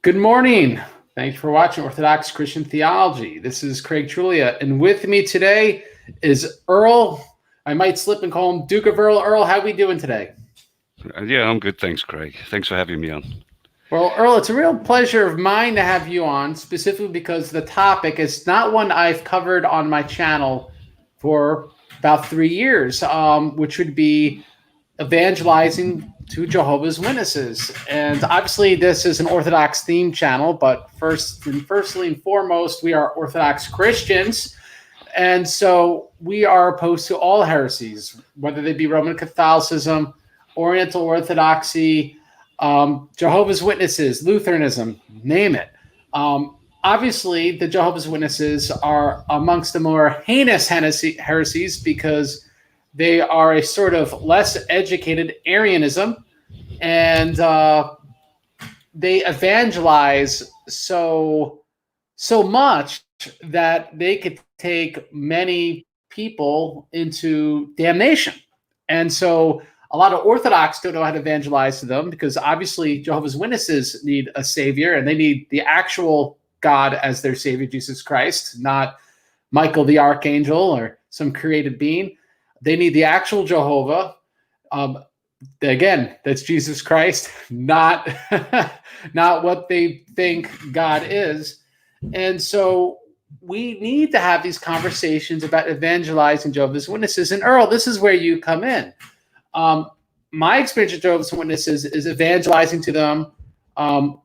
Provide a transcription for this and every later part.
Good morning. Thank you for watching Orthodox Christian Theology. This is Craig Truglia, and with me today is Earl. I might slip and call him Duke of Earl. Earl, how are we doing today? Yeah, I'm good. Thanks, Craig. Thanks for having me on. Well, Earl, it's a real pleasure of mine to have you on, specifically because the topic is not one I've covered on my channel for about 3 years, which would be evangelizing to Jehovah's Witnesses. And obviously this is an Orthodox themed channel, but firstly and foremost, we are Orthodox Christians. And so we are opposed to all heresies, whether they be Roman Catholicism, Oriental Orthodoxy, Jehovah's Witnesses, Lutheranism, name it. Obviously, the Jehovah's Witnesses are amongst the more heinous heresies because they are a sort of less educated Arianism, and they evangelize so much that they could take many people into damnation. And so a lot of Orthodox don't know how to evangelize to them because obviously Jehovah's Witnesses need a savior, and they need the actual God as their savior, Jesus Christ, not Michael the Archangel or some created being. They need the actual Jehovah. Again, that's Jesus Christ, not what they think God is. And so we need to have these conversations about evangelizing Jehovah's Witnesses. And Earl, this is where you come in. My experience with Jehovah's Witnesses is evangelizing to them,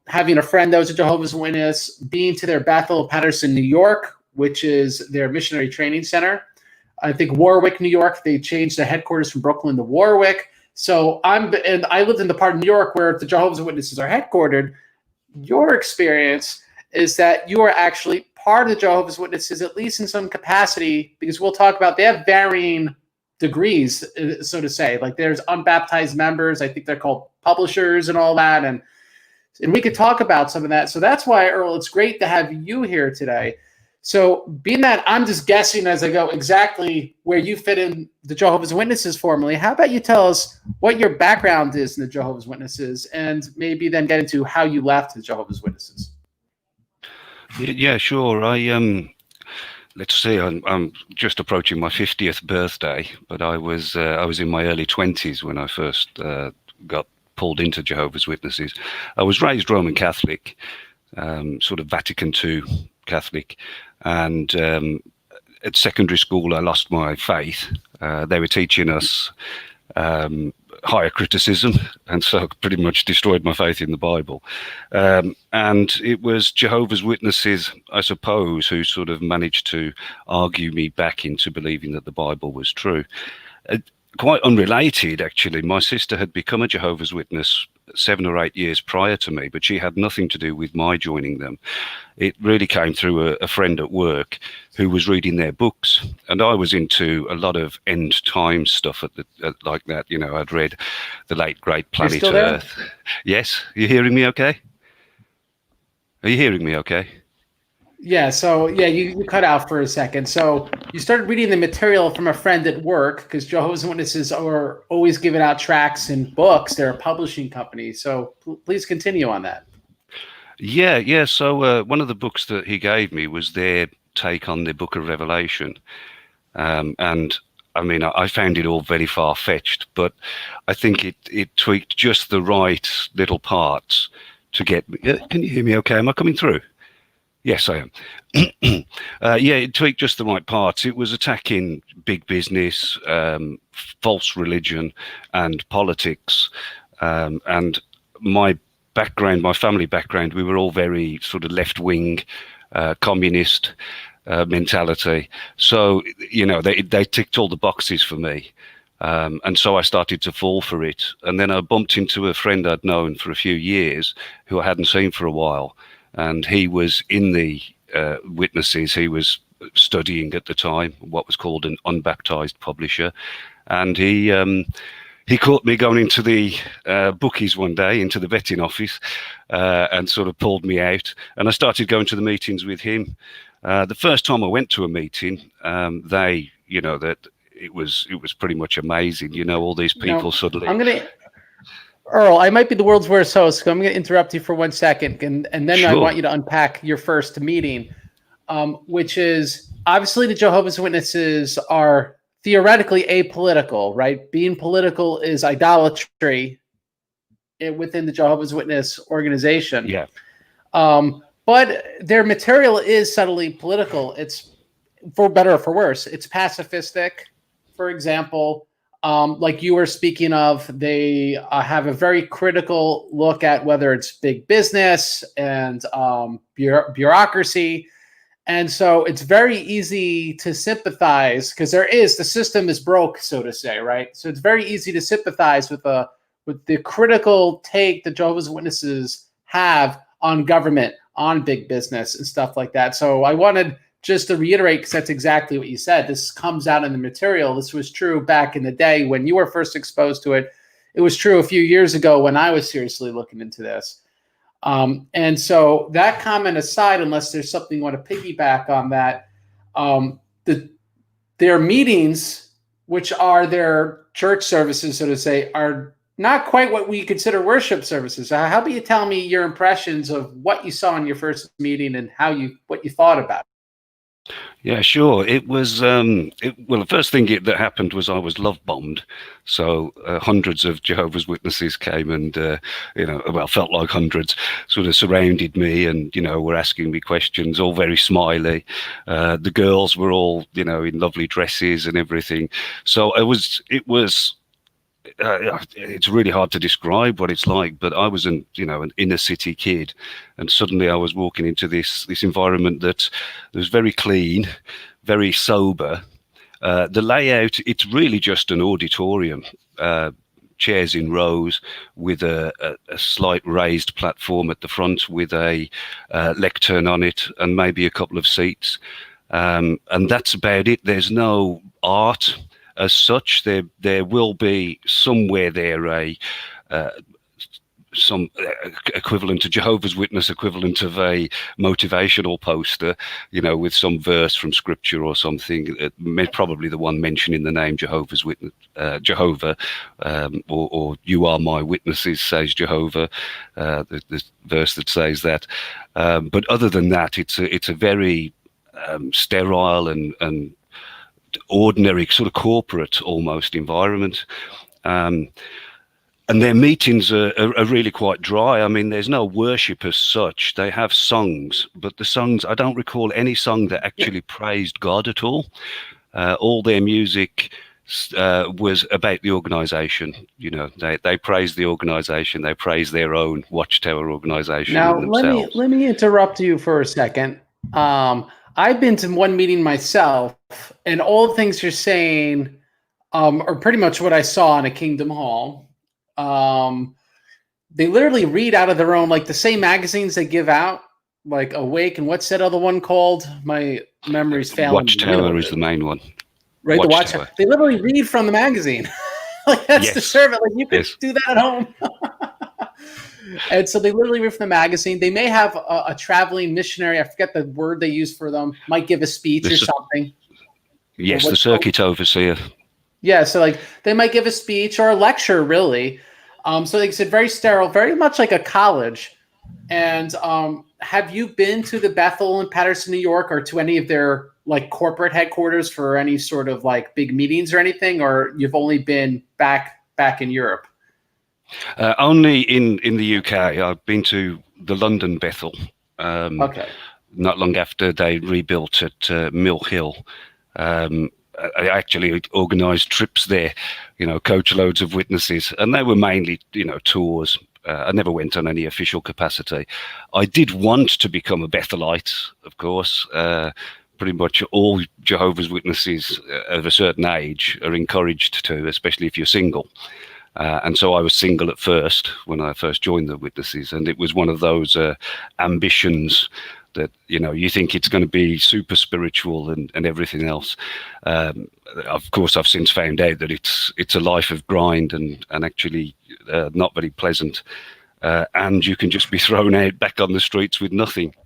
having a friend that was a Jehovah's Witness, being to their Bethel, Patterson, New York, which is their missionary training center. I think Warwick, New York, they changed their headquarters from Brooklyn to Warwick. So I lived in the part of New York where the Jehovah's Witnesses are headquartered. Your experience is that you are actually part of the Jehovah's Witnesses, at least in some capacity, because we'll talk about, they have varying degrees, so to say. Like there's unbaptized members, I think they're called publishers and all that. And we could talk about some of that. So that's why, Earl, it's great to have you here today. So being that I'm just guessing as I go exactly where you fit in the Jehovah's Witnesses formally, how about you tell us what your background is in the Jehovah's Witnesses, and maybe then get into how you left the Jehovah's Witnesses? Yeah, sure. Let's see. I'm just approaching my 50th birthday, but I was in my early 20s when I first got pulled into Jehovah's Witnesses. I was raised Roman Catholic, sort of Vatican II Catholic, and at secondary school I lost my faith. They were teaching us higher criticism, and so pretty much destroyed my faith in the Bible. And it was Jehovah's Witnesses, I suppose, who sort of managed to argue me back into believing that the Bible was true. Quite unrelated, actually, my sister had become a Jehovah's Witness 7 or 8 years prior to me, but she had nothing to do with my joining them. It really came through a friend at work who was reading their books, and I was into a lot of end time stuff like that. You know, I'd read the late great Planet Earth. Yes, you hearing me okay? Are you hearing me okay? Yeah, so yeah, you cut out for a second. So you started reading the material from a friend at work, because Jehovah's Witnesses are always giving out tracts and books. They're a publishing company. So please continue on that. Yeah. So one of the books that he gave me was their take on the Book of Revelation. And I mean, I found it all very far-fetched, but I think it tweaked just the right little parts to get me. Can you hear me okay? Am I coming through? Yes, I am. Yeah, it tweaked just the right parts. It was attacking big business, false religion, and politics. And my background, my family background, we were all very sort of left-wing, communist mentality. So, you know, they ticked all the boxes for me. And so I started to fall for it. And then I bumped into a friend I'd known for a few years who I hadn't seen for a while. And he was in the Witnesses. He was studying at the time what was called an unbaptized publisher, and he caught me going into the bookies one day, into the vetting office, and sort of pulled me out. And I started going to the meetings with him. The first time I went to a meeting, that it was pretty much amazing. You know, all these people suddenly. Earl, I might be the world's worst host, so I'm going to interrupt you for 1 second, and then I Sure. want you to unpack your first meeting, which is obviously the Jehovah's Witnesses are theoretically apolitical, right? Being political is idolatry within the Jehovah's Witness organization. Yeah. But their material is subtly political. It's, for better or for worse, it's pacifistic. For example, like you were speaking of, they have a very critical look at whether it's big business and bureaucracy. And so it's very easy to sympathize because the system is broke, so to say, right? So it's very easy to sympathize with the critical take that Jehovah's Witnesses have on government, on big business and stuff like that. So I wanted just to reiterate, because that's exactly what you said. This comes out in the material. This was true back in the day when you were first exposed to it. It was true a few years ago when I was seriously looking into this. And so that comment aside, unless there's something you want to piggyback on that, their meetings, which are their church services, so to say, are not quite what we consider worship services. How about you tell me your impressions of what you saw in your first meeting and what you thought about it? Yeah, sure. It was, well, the first thing that happened was I was love bombed. So hundreds of Jehovah's Witnesses came and, felt like hundreds, sort of surrounded me and, were asking me questions, all very smiley. The girls were all, in lovely dresses and everything. So it's really hard to describe what it's like, but I was an inner city kid, and suddenly I was walking into this environment that was very clean, very sober. The layout, it's really just an auditorium, chairs in rows with a slight raised platform at the front with a lectern on it and maybe a couple of seats. And that's about it. There's no art as such. There will be somewhere there some equivalent to Jehovah's Witness equivalent of a motivational poster, with some verse from scripture or something, probably the one mentioning the name Jehovah's Witness, Jehovah, or you are my witnesses, says Jehovah, the verse that says that. But other than that, it's a very sterile and ordinary, sort of corporate almost environment. And their meetings are really quite dry. I mean, there's no worship as such. They have songs, but the songs, I don't recall any song that actually praised God at all. All their music was about the organization. They praise the organization. They praise their own Watchtower organization. Now, let me interrupt you for a second. I've been to one meeting myself, and all the things you're saying are pretty much what I saw in a Kingdom Hall. They literally read out of their own, like the same magazines they give out, like Awake, and what's that other one called? My memory's failing. Watchtower is the main one. Right, the Watchtower. They literally read from the magazine. Like that's the servant. Like you could do that at home. And so they literally read from the magazine. They may have a traveling missionary. I forget the word they use for them. Might give a speech or something. Yes, the circuit overseer. Yeah, so like they might give a speech or a lecture, really. So like I said, very sterile, very much like a college. And have you been to the Bethel in Patterson, New York, or to any of their like corporate headquarters for any sort of like big meetings or anything, or you've only been back in Europe? Only in the UK. I've been to the London Bethel. Okay. Not long after they rebuilt at Mill Hill. I actually organised trips there, coach loads of witnesses, and they were mainly, tours. I never went on any official capacity. I did want to become a Bethelite, of course. Pretty much all Jehovah's Witnesses of a certain age are encouraged to, especially if you're single. And so I was single at first when I first joined the Witnesses, and it was one of those ambitions that, you think it's going to be super spiritual and everything else. Of course, I've since found out that it's a life of grind and actually not very pleasant. And you can just be thrown out back on the streets with nothing.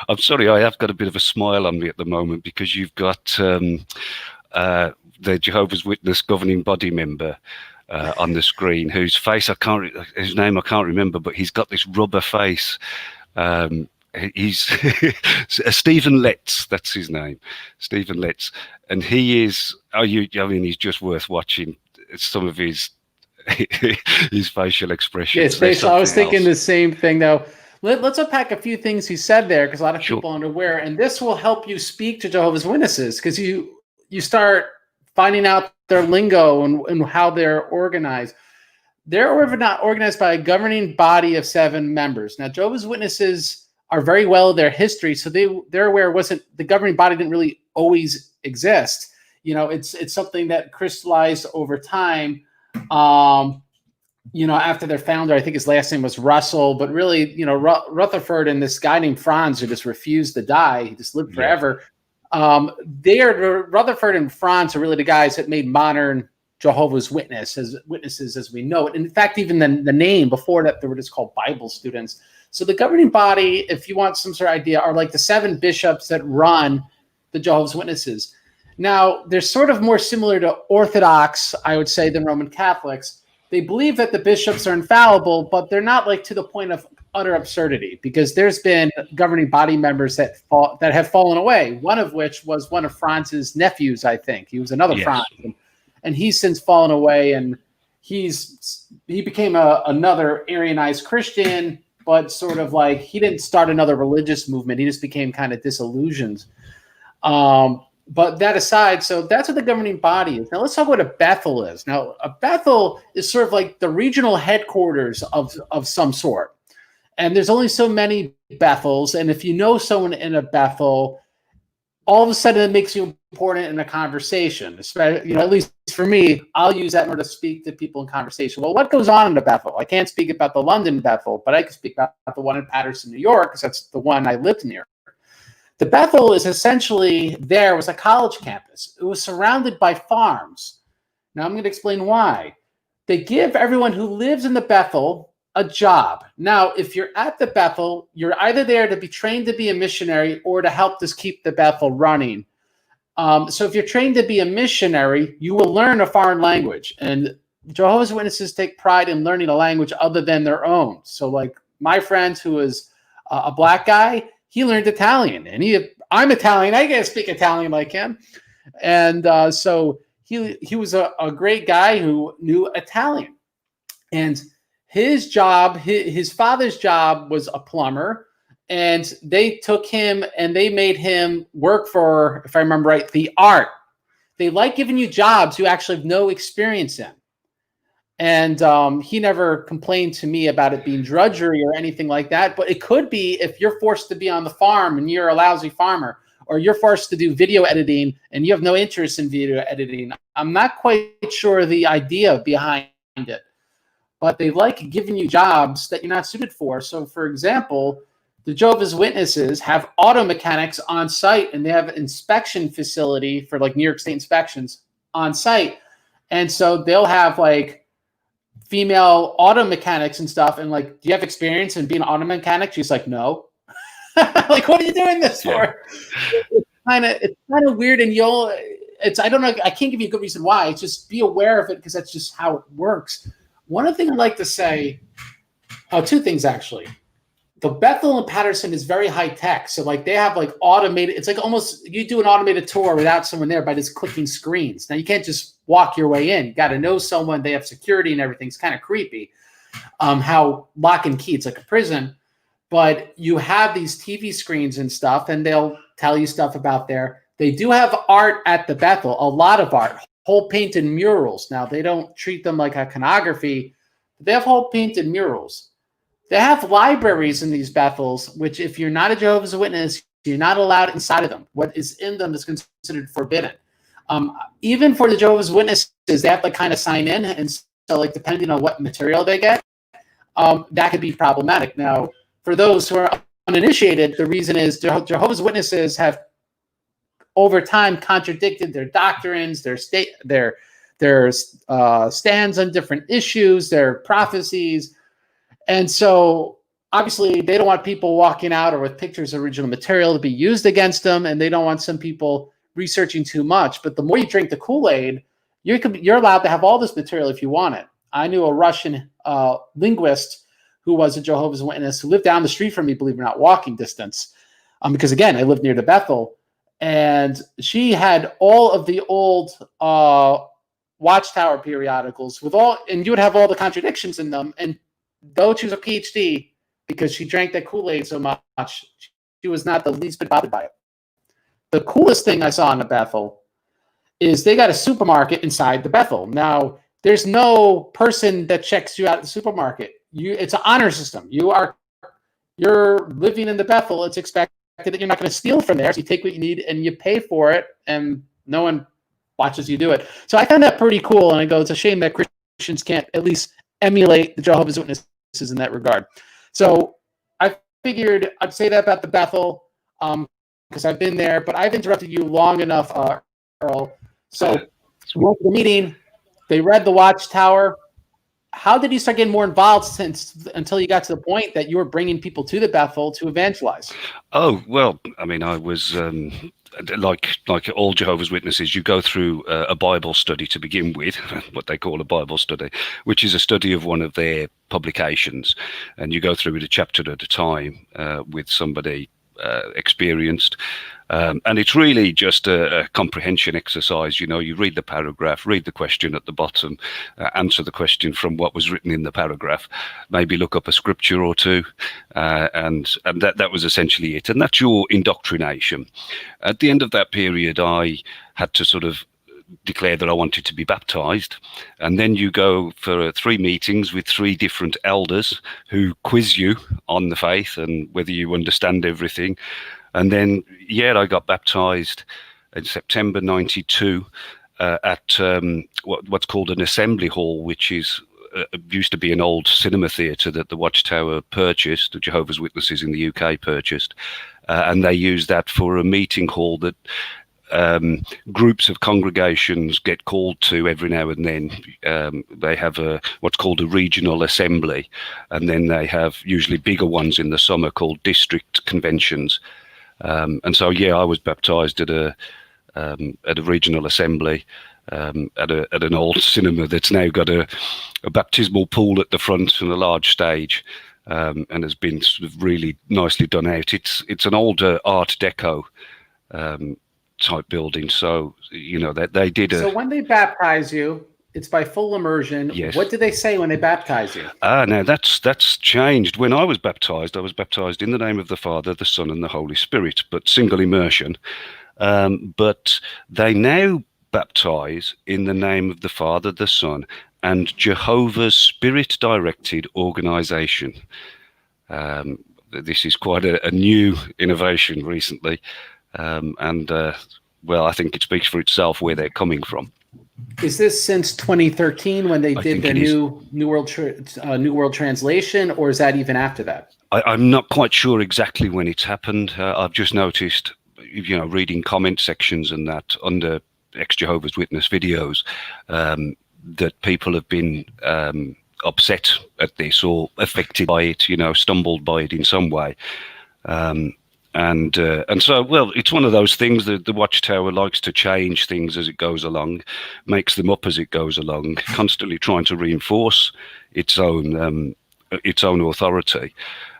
I'm sorry, I have got a bit of a smile on me at the moment because you've got the Jehovah's Witness governing body member on the screen, whose name I can't remember, but he's got this rubber face. He's Stephen Letts, that's his name, Stephen Letts, and he is. I mean, he's just worth watching. Some of his his facial expressions. Yes, I was thinking the same thing, though. Let's unpack a few things he said there, because a lot of people aren't aware, and this will help you speak to Jehovah's Witnesses, because you start finding out their lingo and how they're organized. They're not organized by a governing body of 7 members. Now, Jehovah's Witnesses are very well their history, so they're aware the governing body didn't really always exist. You know, it's something that crystallized over time. You know, after their founder, I think his last name was Russell, but really, you know, Rutherford and this guy named Franz, who just refused to die, he just lived forever. Rutherford and Franz are really the guys that made modern Jehovah's Witnesses as we know it. In fact, even the name before that, they were just called Bible students. So the governing body, if you want some sort of idea, are like the 7 bishops that run the Jehovah's Witnesses. Now, they're sort of more similar to Orthodox, I would say, than Roman Catholics. They believe that the bishops are infallible, but they're not like to the point of utter absurdity, because there's been governing body members that have fallen away. One of which was one of Franz's nephews, I think. He was another Franz, and he's since fallen away, and he became another Arianized Christian, but sort of like he didn't start another religious movement. He just became kind of disillusioned. But that aside, so that's what the governing body is. Now let's talk about what a Bethel is. Now, a Bethel is sort of like the regional headquarters of some sort. And there's only so many Bethels. And if you know someone in a Bethel, all of a sudden it makes you important in a conversation. Especially, you know, at least for me, I'll use that in order to speak to people in conversation. Well, what goes on in a Bethel? I can't speak about the London Bethel, but I can speak about the one in Paterson, New York, because that's the one I lived near. The Bethel is essentially was a college campus. It was surrounded by farms. Now I'm going to explain why. They give everyone who lives in the Bethel a job. Now, if you're at the Bethel, you're either there to be trained to be a missionary or to help just keep the Bethel running. So if you're trained to be a missionary, you will learn a foreign language. And Jehovah's Witnesses take pride in learning a language other than their own. So like my friend who is a black guy, he learned Italian, and I'm Italian. I can't speak Italian like him. And so he was a great guy who knew Italian. And his job, his father's job was a plumber. And they took him and they made him work for, if I remember right, the art. They like giving you jobs you actually have no experience in. And he never complained to me about it being drudgery or anything like that. But it could be if you're forced to be on the farm and you're a lousy farmer, or you're forced to do video editing and you have no interest in video editing. I'm not quite sure the idea behind it, but they like giving you jobs that you're not suited for. So, for example, the Jehovah's Witnesses have auto mechanics on site, and they have an inspection facility for like New York State inspections on site. And so they'll have like female auto mechanics and stuff, and like, do you have experience in being an auto mechanic? She's like, no. Like, what are you doing this for? It's kind of weird, and I don't know, I can't give you a good reason why. It's just be aware of it, because that's just how it works. One other thing I'd like to say, two things actually. The Bethel in Paterson is very high tech. So like they have like automated, it's like almost you do an automated tour without someone there by just clicking screens. Now you can't just walk your way in. You got to know someone. They have security and everything. It's kind of creepy. How lock and key, it's like a prison, but you have these TV screens and stuff, and they'll tell you stuff about there. They do have art at the Bethel, a lot of art, whole painted murals. Now they don't treat them like iconography. They have whole painted murals. They have libraries in these Bethels, which if you're not a Jehovah's Witness, you're not allowed inside of them. What is in them is considered forbidden. Even for the Jehovah's Witnesses, they have to kind of sign in. And so like depending on what material they get, that could be problematic. Now, for those who are uninitiated, the reason is Jehovah's Witnesses have over time contradicted their doctrines, their stands on different issues, their prophecies. And so obviously they don't want people walking out or with pictures of original material to be used against them, and they don't want some people researching too much. But the more you drink the Kool-Aid, you're allowed to have all this material if you want it. I knew a Russian linguist who was a Jehovah's Witness who lived down the street from me, believe it or not, walking distance. Because again, I lived near the Bethel, and she had all of the old Watchtower periodicals with all, and you would have all the contradictions in them. And though she was a PhD, because she drank that Kool-Aid so much, she was not the least bit bothered by it. The coolest thing I saw in the Bethel is they got a supermarket inside the Bethel. Now, there's no person that checks you out at the supermarket. It's an honor system. You're living in the Bethel. It's expected that you're not going to steal from there. So you take what you need and you pay for it, and no one watches you do it. So I found that pretty cool. And I go, it's a shame that Christians can't at least emulate the Jehovah's Witnesses in that regard. So I figured I'd say that about the Bethel because I've been there, but I've interrupted you long enough, Earl. So we went to the meeting. They read the Watchtower. How did you start getting more involved until you got to the point that you were bringing people to the Bethel to evangelize? Oh, well, I mean, I was like all Jehovah's Witnesses, you go through a Bible study to begin with, what they call a Bible study, which is a study of one of their publications. And you go through it a chapter at a time with somebody experienced. And it's really just a comprehension exercise. You know, you read the paragraph, read the question at the bottom, answer the question from what was written in the paragraph, maybe look up a scripture or two, and that was essentially it. And that's your indoctrination. At the end of that period, I had to sort of declare that I wanted to be baptized, and then you go for 3 meetings with 3 different elders who quiz you on the faith and whether you understand everything. And then, I got baptized in September 92 at what's called an assembly hall, which is used to be an old cinema theatre that the Watchtower purchased, the Jehovah's Witnesses in the UK purchased, and they use that for a meeting hall that groups of congregations get called to every now and then. They have what's called a regional assembly, and then they have usually bigger ones in the summer called district conventions. And so, I was baptized at a regional assembly at an old cinema that's now got a baptismal pool at the front and a large stage, and has been sort of really nicely done out. It's an older Art Deco type building, so they did. So when they baptize you, it's by full immersion. Yes. What do they say when they baptize you? Now that's changed. When I was baptized in the name of the Father, the Son, and the Holy Spirit, but single immersion. But they now baptize in the name of the Father, the Son, and Jehovah's Spirit-directed organization. This is quite a new innovation recently, and I think it speaks for itself where they're coming from. Is this since 2013 when they did the New World Translation, or is that even after that? I'm not quite sure exactly when it's happened. I've just noticed, reading comment sections and that under ex-Jehovah's Witness videos, that people have been upset at this or affected by it, stumbled by it in some way. And so, it's one of those things that the Watchtower likes to change things as it goes along, makes them up as it goes along, constantly trying to reinforce its own authority.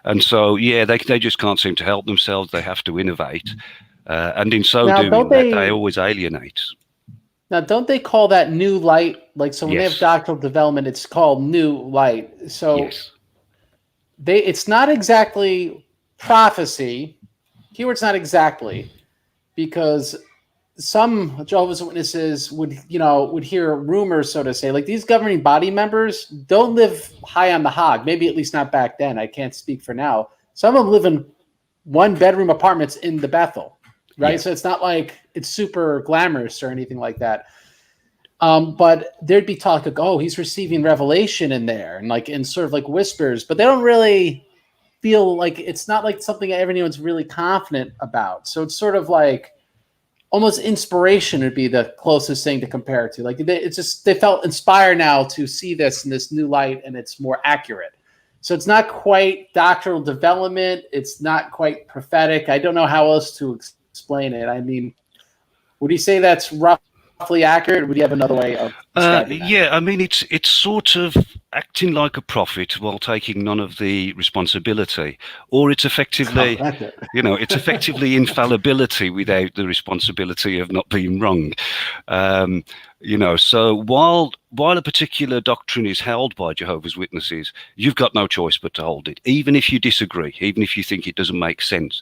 And so, they just can't seem to help themselves. They have to innovate, and in so doing, they always alienate. Now, don't they call that new light? Like, so when they have doctrinal development, it's called new light. So it's not exactly prophecy. Keyword's not exactly, because some Jehovah's Witnesses would hear rumors, so to say, like these governing body members don't live high on the hog. Maybe at least not back then. I can't speak for now. Some of them live in 1-bedroom apartments in the Bethel, right? Yeah. So it's not like it's super glamorous or anything like that. But there'd be talk of, he's receiving revelation in there, and like in sort of like whispers, but they don't really feel like, it's not like something everyone's really confident about. So it's sort of like almost inspiration would be the closest thing to compare it to. Like they felt inspired now to see this in this new light, and it's more accurate. So it's not quite doctrinal development. It's not quite prophetic. I don't know how else to explain it. I mean, would you say that's roughly roughly accurate? Or would you have another way of describing that? Yeah, I mean, it's sort of acting like a prophet while taking none of the responsibility, or it's effectively, Oh, that's it. it's effectively infallibility without the responsibility of not being wrong. So while a particular doctrine is held by Jehovah's Witnesses, you've got no choice but to hold it, even if you disagree, even if you think it doesn't make sense.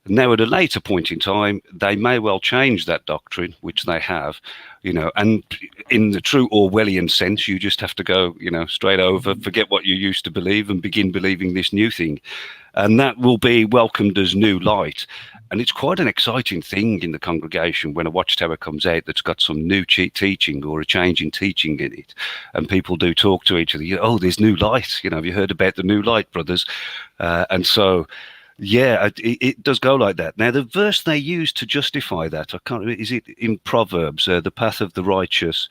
Now, at a later point in time, they may well change that doctrine, which they have, and in the true Orwellian sense, you just have to go, straight over, forget what you used to believe and begin believing this new thing. And that will be welcomed as new light. And it's quite an exciting thing in the congregation when a watchtower comes out that's got some new teaching or a change in teaching in it. And people do talk to each other, oh, there's new light. Have you heard about the new light, brothers? And so, yeah, it does go like that. Now, the verse they use to justify that, is it in Proverbs? The path of the righteous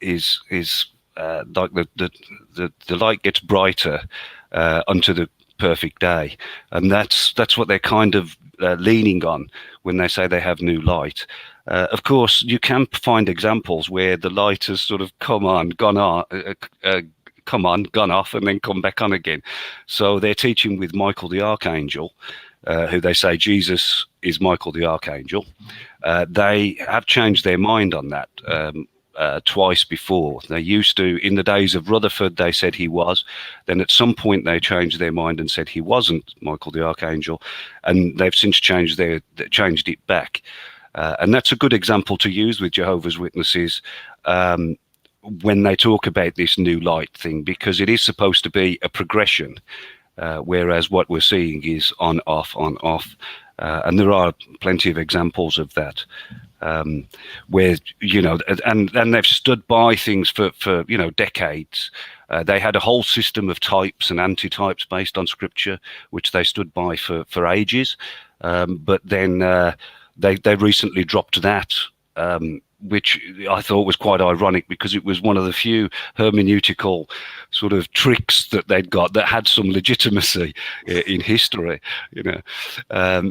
is like the light gets brighter unto the perfect day, and that's what they're kind of leaning on when they say they have new light. Of course, you can find examples where the light has sort of come on, gone off, and then come back on again. So they're teaching with Michael the Archangel, who they say Jesus is Michael the Archangel. They have changed their mind on that twice before. They used to, in the days of Rutherford, they said he was. Then at some point they changed their mind and said he wasn't Michael the Archangel, and they've since changed it back. And that's a good example to use with Jehovah's Witnesses when they talk about this new light thing, because it is supposed to be a progression, whereas what we're seeing is on, off, and there are plenty of examples of that, where, and they've stood by things for decades. They had a whole system of types and antitypes based on scripture, which they stood by for ages, but then they recently dropped that, which I thought was quite ironic, because it was one of the few hermeneutical sort of tricks that they'd got that had some legitimacy in history,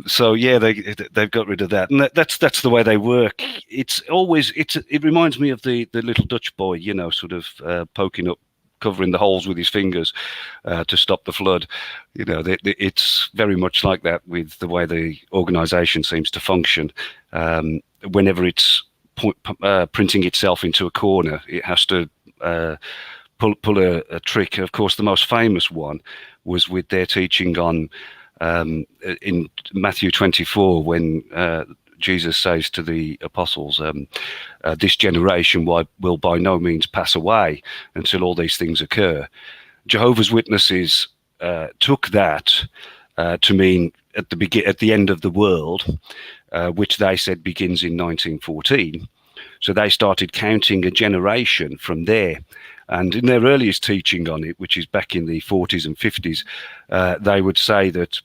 So yeah, they've got rid of that, and that's the way they work. It reminds me of the little Dutch boy, sort of poking up, covering the holes with his fingers to stop the flood. It's very much like that with the way the organization seems to function. Whenever it's printing itself into a corner, it has to pull a trick. Of course, the most famous one was with their teaching on in Matthew 24, when Jesus says to the apostles, this generation will by no means pass away until all these things occur. Jehovah's Witnesses took that to mean at the end of the world, which they said begins in 1914. So they started counting a generation from there. And in their earliest teaching on it, which is back in the 40s and 50s, they would say that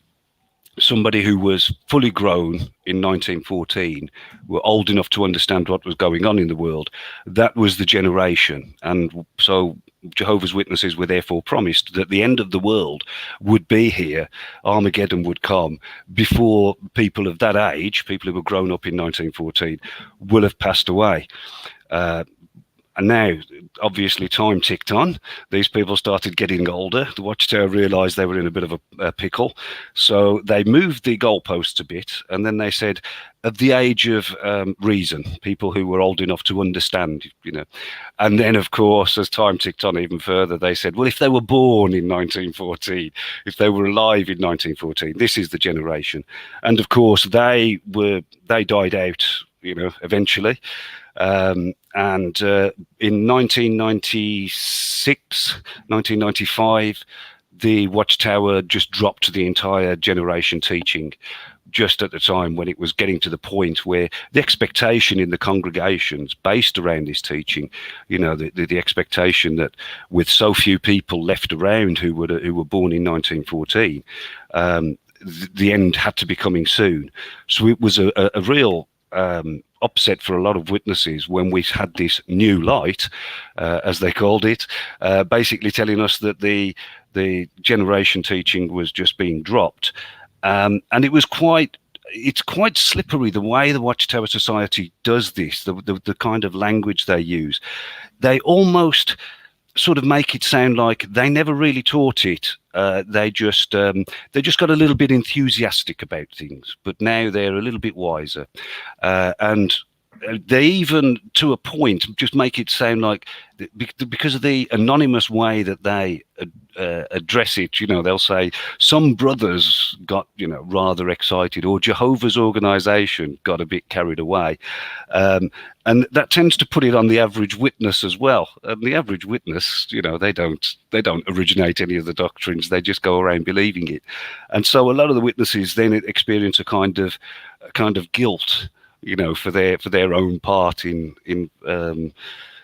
somebody who was fully grown in 1914, were old enough to understand what was going on in the world, that was the generation. And so Jehovah's Witnesses were therefore promised that the end of the world would be here, Armageddon would come, before people of that age, people who were grown up in 1914, will have passed away. And now, obviously, time ticked on. These people started getting older. The Watchtower realised they were in a bit of a pickle. So they moved the goalposts a bit. And then they said, of the age of reason, people who were old enough to understand, And then, of course, as time ticked on even further, they said, well, if they were born in 1914, if they were alive in 1914, this is the generation. And, of course, they died out, eventually. And in 1996, 1995, the Watchtower just dropped the entire generation teaching, just at the time when it was getting to the point where the expectation in the congregations based around this teaching, the expectation that with so few people left around who were born in 1914, the end had to be coming soon. So it was a real upset for a lot of witnesses when we had this new light, as they called it, basically telling us that the generation teaching was just being dropped. And it was quite it's quite slippery the way the Watchtower Society does this, the kind of language they use. They almost sort of make it sound like they never really taught it. They just got a little bit enthusiastic about things, but now they're a little bit wiser, and they even, to a point, just make it sound like, because of the anonymous way that they address it, they'll say some brothers got, rather excited, or Jehovah's organization got a bit carried away. And that tends to put it on the average witness as well. And the average witness, they don't originate any of the doctrines. They just go around believing it. And so a lot of the witnesses then experience a kind of guilt, for their own part in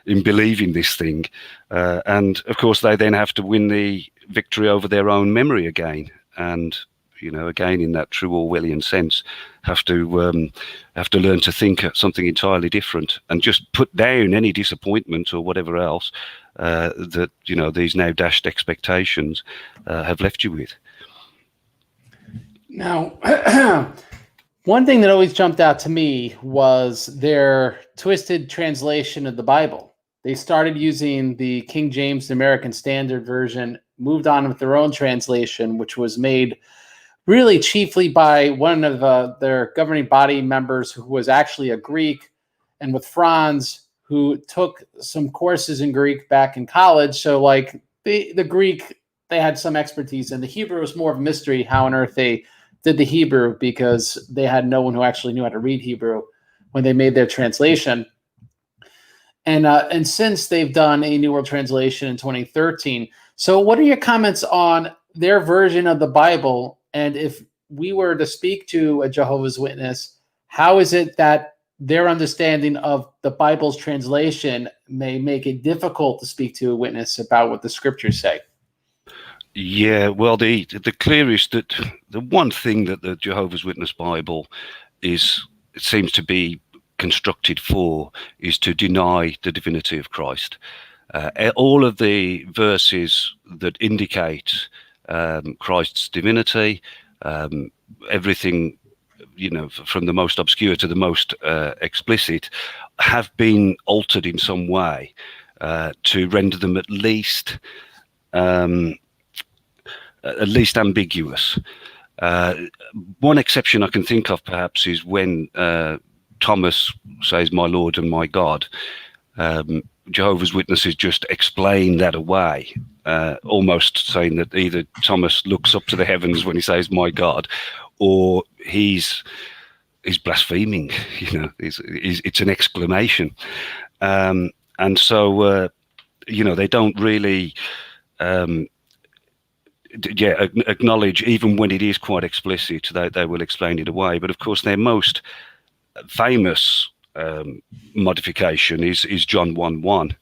believing this thing, and of course they then have to win the victory over their own memory again, and again in that true Orwellian sense, have to learn to think something entirely different, and just put down any disappointment or whatever else that these now dashed expectations have left you with. Now. One thing that always jumped out to me was their twisted translation of the Bible. They started using the King James American Standard Version, moved on with their own translation, which was made really chiefly by one of their governing body members who was actually a Greek, and with Franz, who took some courses in Greek back in college. So like the Greek, they had some expertise, and the Hebrew was more of a mystery how on earth they did the Hebrew, because they had no one who actually knew how to read Hebrew when they made their translation. And since they've done a New World Translation in 2013. So what are your comments on their version of the Bible? And if we were to speak to a Jehovah's Witness, how is it that their understanding of the Bible's translation may make it difficult to speak to a witness about what the scriptures say? Yeah, well, the clearest, that the one thing that the Jehovah's Witness Bible seems to be constructed for is to deny the divinity of Christ. All of the verses that indicate Christ's divinity, everything, from the most obscure to the most explicit, have been altered in some way to render them at least ambiguous. One exception I can think of perhaps is when Thomas says, "My Lord and my God." Jehovah's Witnesses just explain that away, almost saying that either Thomas looks up to the heavens when he says "my God," or he's blaspheming. It's an exclamation, and so they don't really acknowledge, even when it is quite explicit, they will explain it away. But of course, their most famous modification is John 1:1,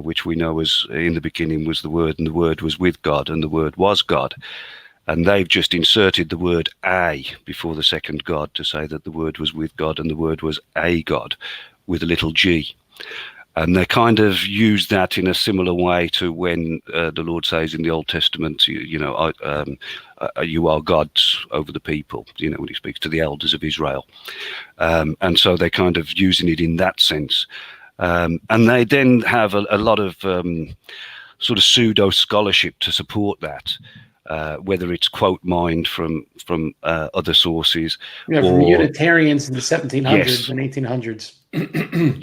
which we know as, "In the beginning was the Word, and the Word was with God, and the Word was God." And they've just inserted the word "a" before the second God to say that the Word was with God and the Word was a God, with a little g. And they kind of use that in a similar way to when the Lord says in the Old Testament, you are gods over the people, when he speaks to the elders of Israel. And so they're kind of using it in that sense. And they then have a lot of sort of pseudo scholarship to support that. Whether it's quote mined from other sources, from Unitarians in the 1700s yes, and 1800s.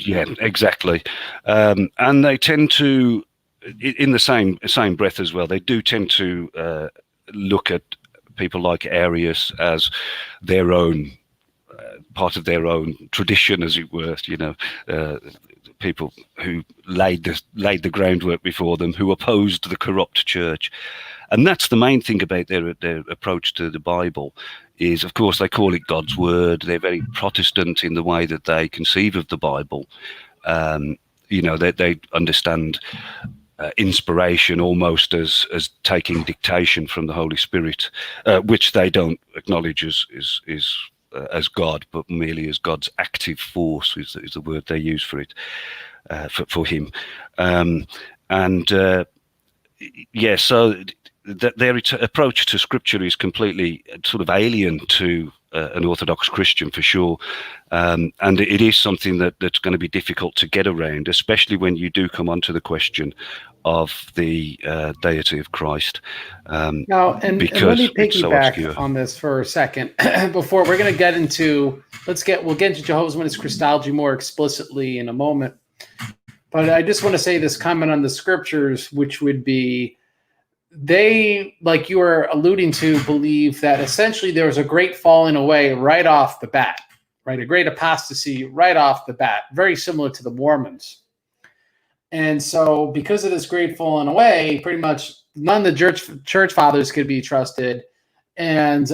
Yeah, exactly. And they tend to, in the same breath as well, they do tend to look at people like Arius as their own part of their own tradition, as it were. People who laid the groundwork before them, who opposed the corrupt church. And that's the main thing about their approach to the Bible is, of course, they call it God's word. They're very Protestant in the way that they conceive of the Bible. They understand inspiration almost as taking dictation from the Holy Spirit, which they don't acknowledge as God, but merely as God's active force is the word they use for it, for him. So their approach to Scripture is completely sort of alien to an Orthodox Christian for sure, and it is something that's going to be difficult to get around, especially when you do come onto the question of the deity of Christ. Now, and let me it's so obscure. piggyback on this for a second before we're going to get into we'll get into Jehovah's Witness Christology more explicitly in a moment. But I just want to say this comment on the scriptures, which would be they, like you were alluding to, believe that essentially there was a great falling away right off the bat, right? A great apostasy right off the bat, very similar to the Mormons. And so because of this great falling away, pretty much none of the church fathers could be trusted. And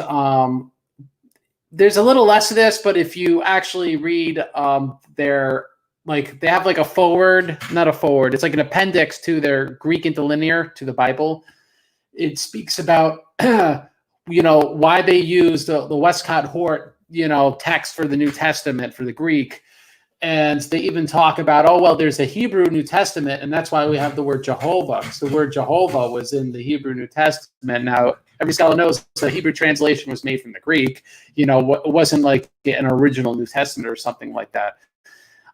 there's a little less of this, but if you actually read their, like they have like a forward, not a forward, it's like an appendix to their Greek interlinear to the Bible. It speaks about, why they use the Westcott Hort, text for the New Testament for the Greek. And they even talk about, there's a Hebrew New Testament, and that's why we have the word Jehovah. Because the word Jehovah was in the Hebrew New Testament. Now, every scholar knows the Hebrew translation was made from the Greek. It wasn't like an original New Testament or something like that.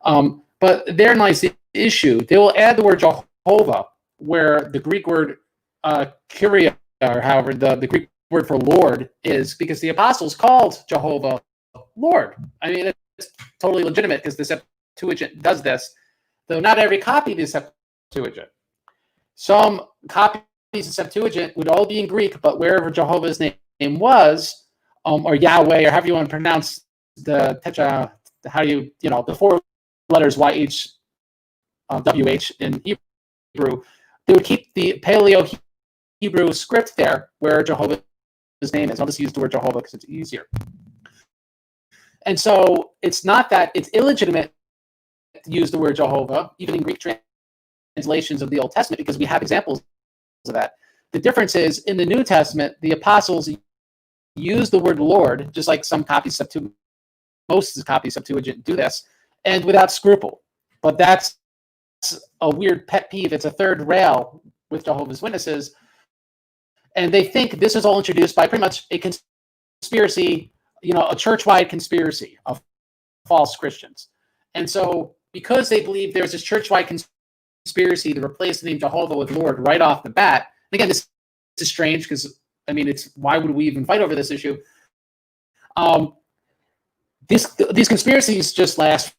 But therein lies the issue. They will add the word Jehovah, where the Greek word Kyria, or however the Greek word for Lord is, because the apostles called Jehovah Lord. I mean, it's totally legitimate because the Septuagint does this, though not every copy of the Septuagint. Some copies of Septuagint would all be in Greek, but wherever Jehovah's name was, or Yahweh, or however you want to pronounce the the four letters YH, WH in Hebrew, they would keep the Paleo Hebrew script there where Jehovah's name is. I'll just use the word Jehovah because it's easier. And so it's not that it's illegitimate to use the word Jehovah, even in Greek translations of the Old Testament, because we have examples of that. The difference is in the New Testament, the apostles use the word Lord, just like some copies of most copies of Septuagint do this, and without scruple. But that's a weird pet peeve. It's a third rail with Jehovah's Witnesses. And they think this is all introduced by pretty much a conspiracy, a church-wide conspiracy of false Christians. And so because they believe there's this church-wide conspiracy to replace the name Jehovah with Lord right off the bat, and again, this is strange because, why would we even fight over this issue? These conspiracies just last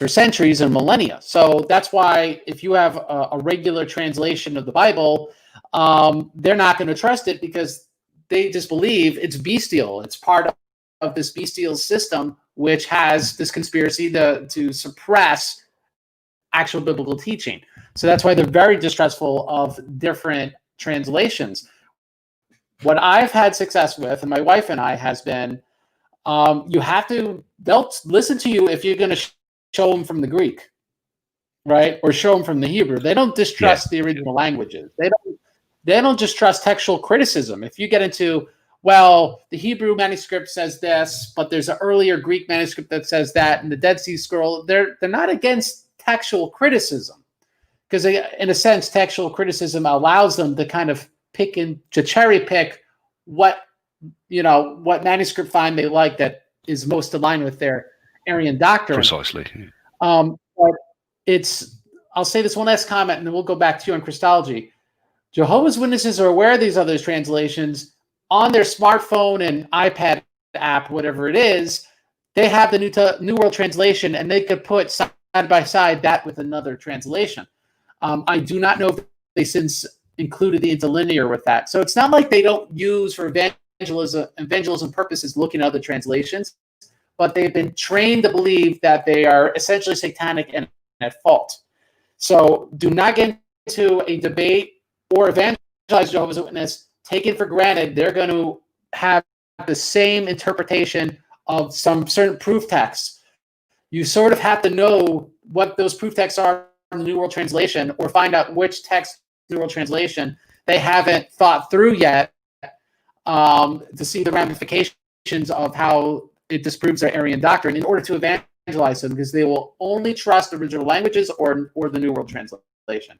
for centuries and millennia. So that's why if you have a regular translation of the Bible, they're not going to trust it because they just believe it's bestial. It's part of this bestial system, which has this conspiracy to suppress actual biblical teaching. So that's why they're very distrustful of different translations. What I've had success with, and my wife and I, has been, they'll listen to you if you're going to show them from the Greek, right? Or show them from the Hebrew. They don't distrust the original languages. They don't just trust textual criticism. If you get into, the Hebrew manuscript says this, but there's an earlier Greek manuscript that says that, and the Dead Sea Scroll, they're not against textual criticism, because in a sense, textual criticism allows them to kind of to cherry pick what manuscript find they like that is most aligned with their Arian doctrine. Precisely. But I'll say this one last comment, and then we'll go back to you on Christology. Jehovah's Witnesses are aware of these other translations on their smartphone and iPad app, whatever it is. They have the New World Translation, and they could put side by side that with another translation. I do not know if they since included the interlinear with that. So it's not like they don't use for evangelism purposes looking at other translations, but they've been trained to believe that they are essentially satanic and at fault. So do not get into a debate or evangelize Jehovah's Witness. Take it for granted they're going to have the same interpretation of some certain proof texts. You sort of have to know what those proof texts are in the New World Translation, or find out which text New World Translation they haven't thought through yet, to see the ramifications of how it disproves their Arian doctrine in order to evangelize them, because they will only trust original languages or the New World Translation.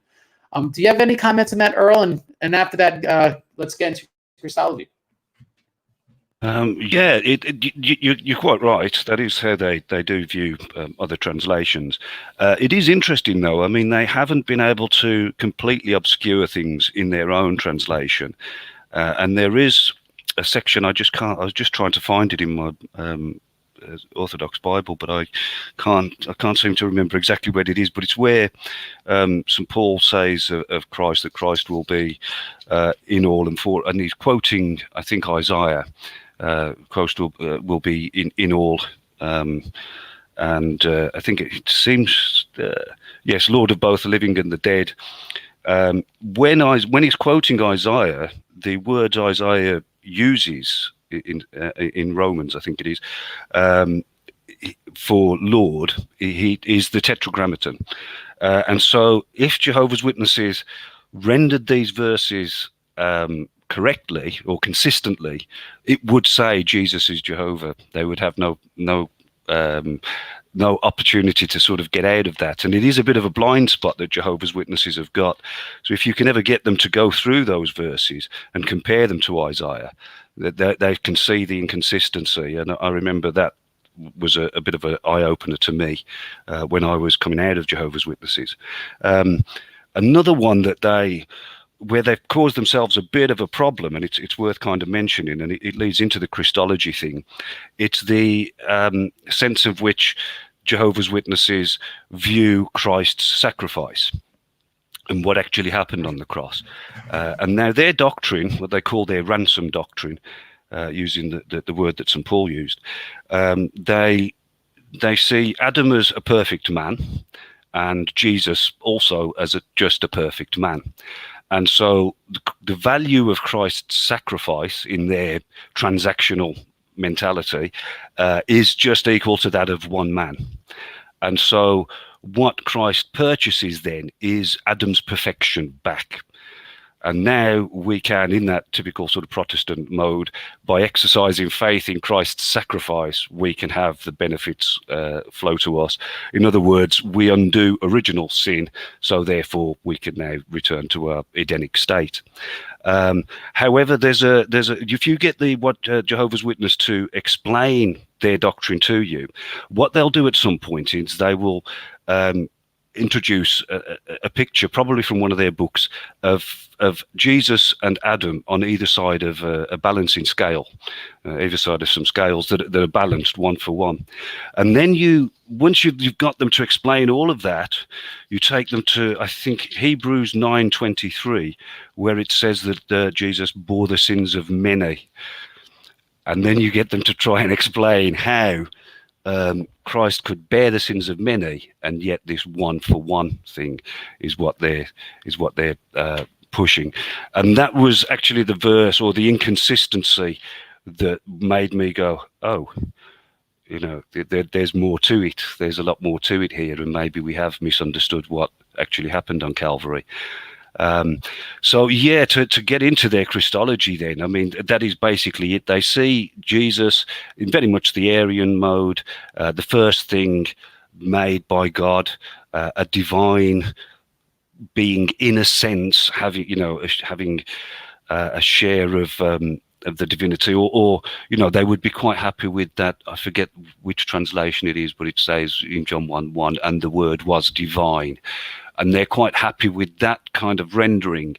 Do you have any comments on that, Earl? And after that, let's get into Christology. Yeah, you're quite right. That is how they do view other translations. It is interesting, though. I mean, they haven't been able to completely obscure things in their own translation, and there is a section I just can't. I was just trying to find it in my Orthodox Bible, but I can't seem to remember exactly where it is. But it's where St. Paul says of Christ that Christ will be in all and for, and he's quoting, I think, Isaiah. Christ will be in all, and I think it seems, yes, Lord of both the living and the dead. When he's quoting Isaiah, the words Isaiah uses in Romans, I think it is, for Lord, he is the Tetragrammaton, and so if Jehovah's Witnesses rendered these verses correctly or consistently, it would say Jesus is Jehovah. They would have no opportunity to sort of get out of that. And it is a bit of a blind spot that Jehovah's Witnesses have got. So if you can ever get them to go through those verses and compare them to Isaiah, they can see the inconsistency. And I remember that was a bit of an eye-opener to me when I was coming out of Jehovah's Witnesses. Another one where they've caused themselves a bit of a problem, and it's worth kind of mentioning, and it leads into the Christology thing. It's the sense of which Jehovah's Witnesses view Christ's sacrifice and what actually happened on the cross. And now their doctrine, what they call their ransom doctrine, using the word that St. Paul used, they see Adam as a perfect man and Jesus also as just a perfect man. And so the value of Christ's sacrifice in their transactional mentality is just equal to that of one man. And so what Christ purchases then is Adam's perfection back. And now we can, in that typical sort of Protestant mode, by exercising faith in Christ's sacrifice, we can have the benefits flow to us. In other words, we undo original sin, so therefore we can now return to our Edenic state. However, if you get what Jehovah's Witness to explain their doctrine to you, what they'll do at some point is they will introduce a picture, probably from one of their books, of Jesus and Adam on either side of a balancing scale, either side of some scales that are balanced one for one. And then once you've got them to explain all of that, you take them to, I think, Hebrews 9:23, where it says that Jesus bore the sins of many. And then you get them to try and explain how Christ could bear the sins of many, and yet this one-for-one thing is what they're pushing. And that was actually the verse or the inconsistency that made me go, oh, there's more to it. There's a lot more to it here, and maybe we have misunderstood what actually happened on Calvary. So yeah, to get into their Christology then, I mean, that is basically it. They see Jesus in very much the Arian mode, the first thing made by God, a divine being in a sense, having a share of the divinity, or they would be quite happy with that. I forget which translation it is, but it says in John 1:1, and the word was divine. And they're quite happy with that kind of rendering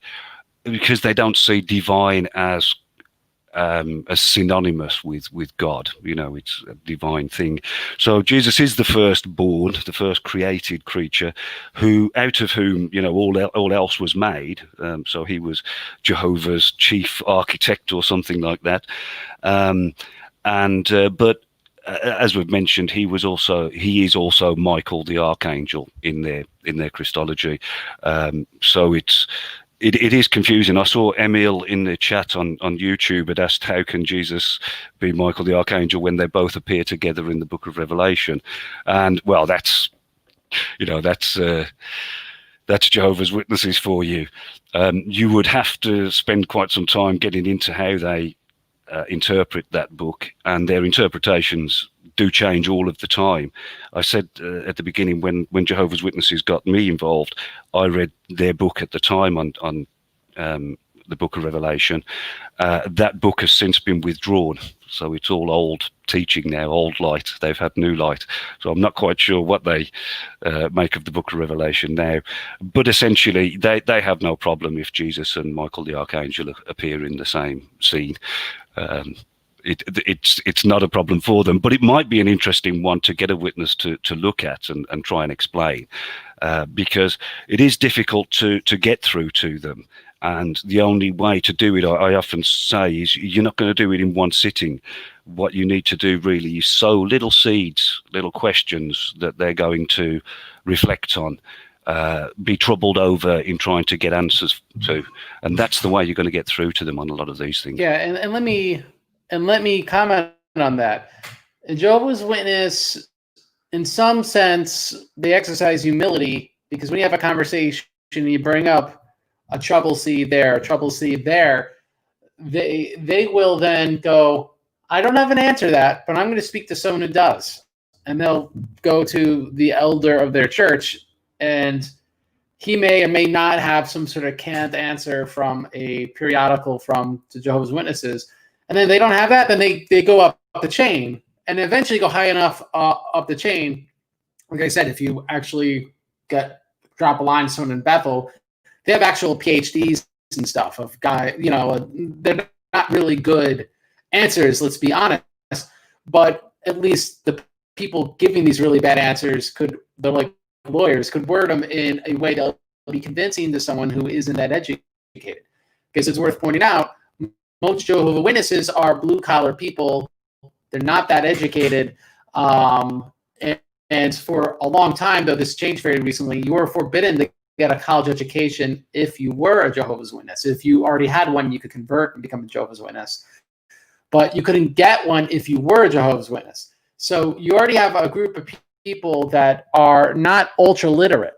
because they don't see divine as synonymous with God. It's a divine thing. So Jesus is the firstborn, the first created creature, out of whom all else was made. So he was Jehovah's chief architect or something like that. But as we've mentioned, he is also Michael the archangel in their Christology. So it is confusing. I saw Emil in the chat on YouTube had asked, how can Jesus be Michael the archangel when they both appear together in the book of Revelation? And well, that's Jehovah's Witnesses for you. You would have to spend quite some time getting into how they interpret that book, and their interpretations do change all of the time. I said at the beginning, when Jehovah's Witnesses got me involved, I read their book at the time on the Book of Revelation. That book has since been withdrawn, so it's all old teaching now, old light. They've had new light, so I'm not quite sure what they make of the Book of Revelation now. But essentially, they have no problem if Jesus and Michael the Archangel appear in the same scene. It's not a problem for them, but it might be an interesting one to get a witness to look at and try and explain, because it is difficult to get through to them. And the only way to do it, I often say, is you're not going to do it in one sitting. What you need to do really is sow little seeds, little questions that they're going to reflect on, be troubled over in trying to get answers to. And that's the way you're going to get through to them on a lot of these things. Yeah, and let me comment on that. A Jehovah's Witness, in some sense, they exercise humility, because when you have a conversation and you bring up a trouble seed there, a trouble seed there, they will then go, I don't have an answer to that, but I'm going to speak to someone who does. And they'll go to the elder of their church, and he may or may not have some sort of canned answer from a periodical from the Jehovah's Witnesses. And then they don't have that, then they go up the chain, and eventually go high enough up the chain. Like I said, if you actually drop a line to someone in Bethel, they have actual PhDs and stuff of they're not really good answers, let's be honest. But at least the people giving these really bad answers they're like lawyers, could word them in a way that'll be convincing to someone who isn't that educated. Because it's worth pointing out, most Jehovah's Witnesses are blue-collar people. They're not that educated. And for a long time, though this changed very recently, you were forbidden to get a college education if you were a Jehovah's Witness. If you already had one, you could convert and become a Jehovah's Witness. But you couldn't get one if you were a Jehovah's Witness. So you already have a group of people that are not ultra-literate.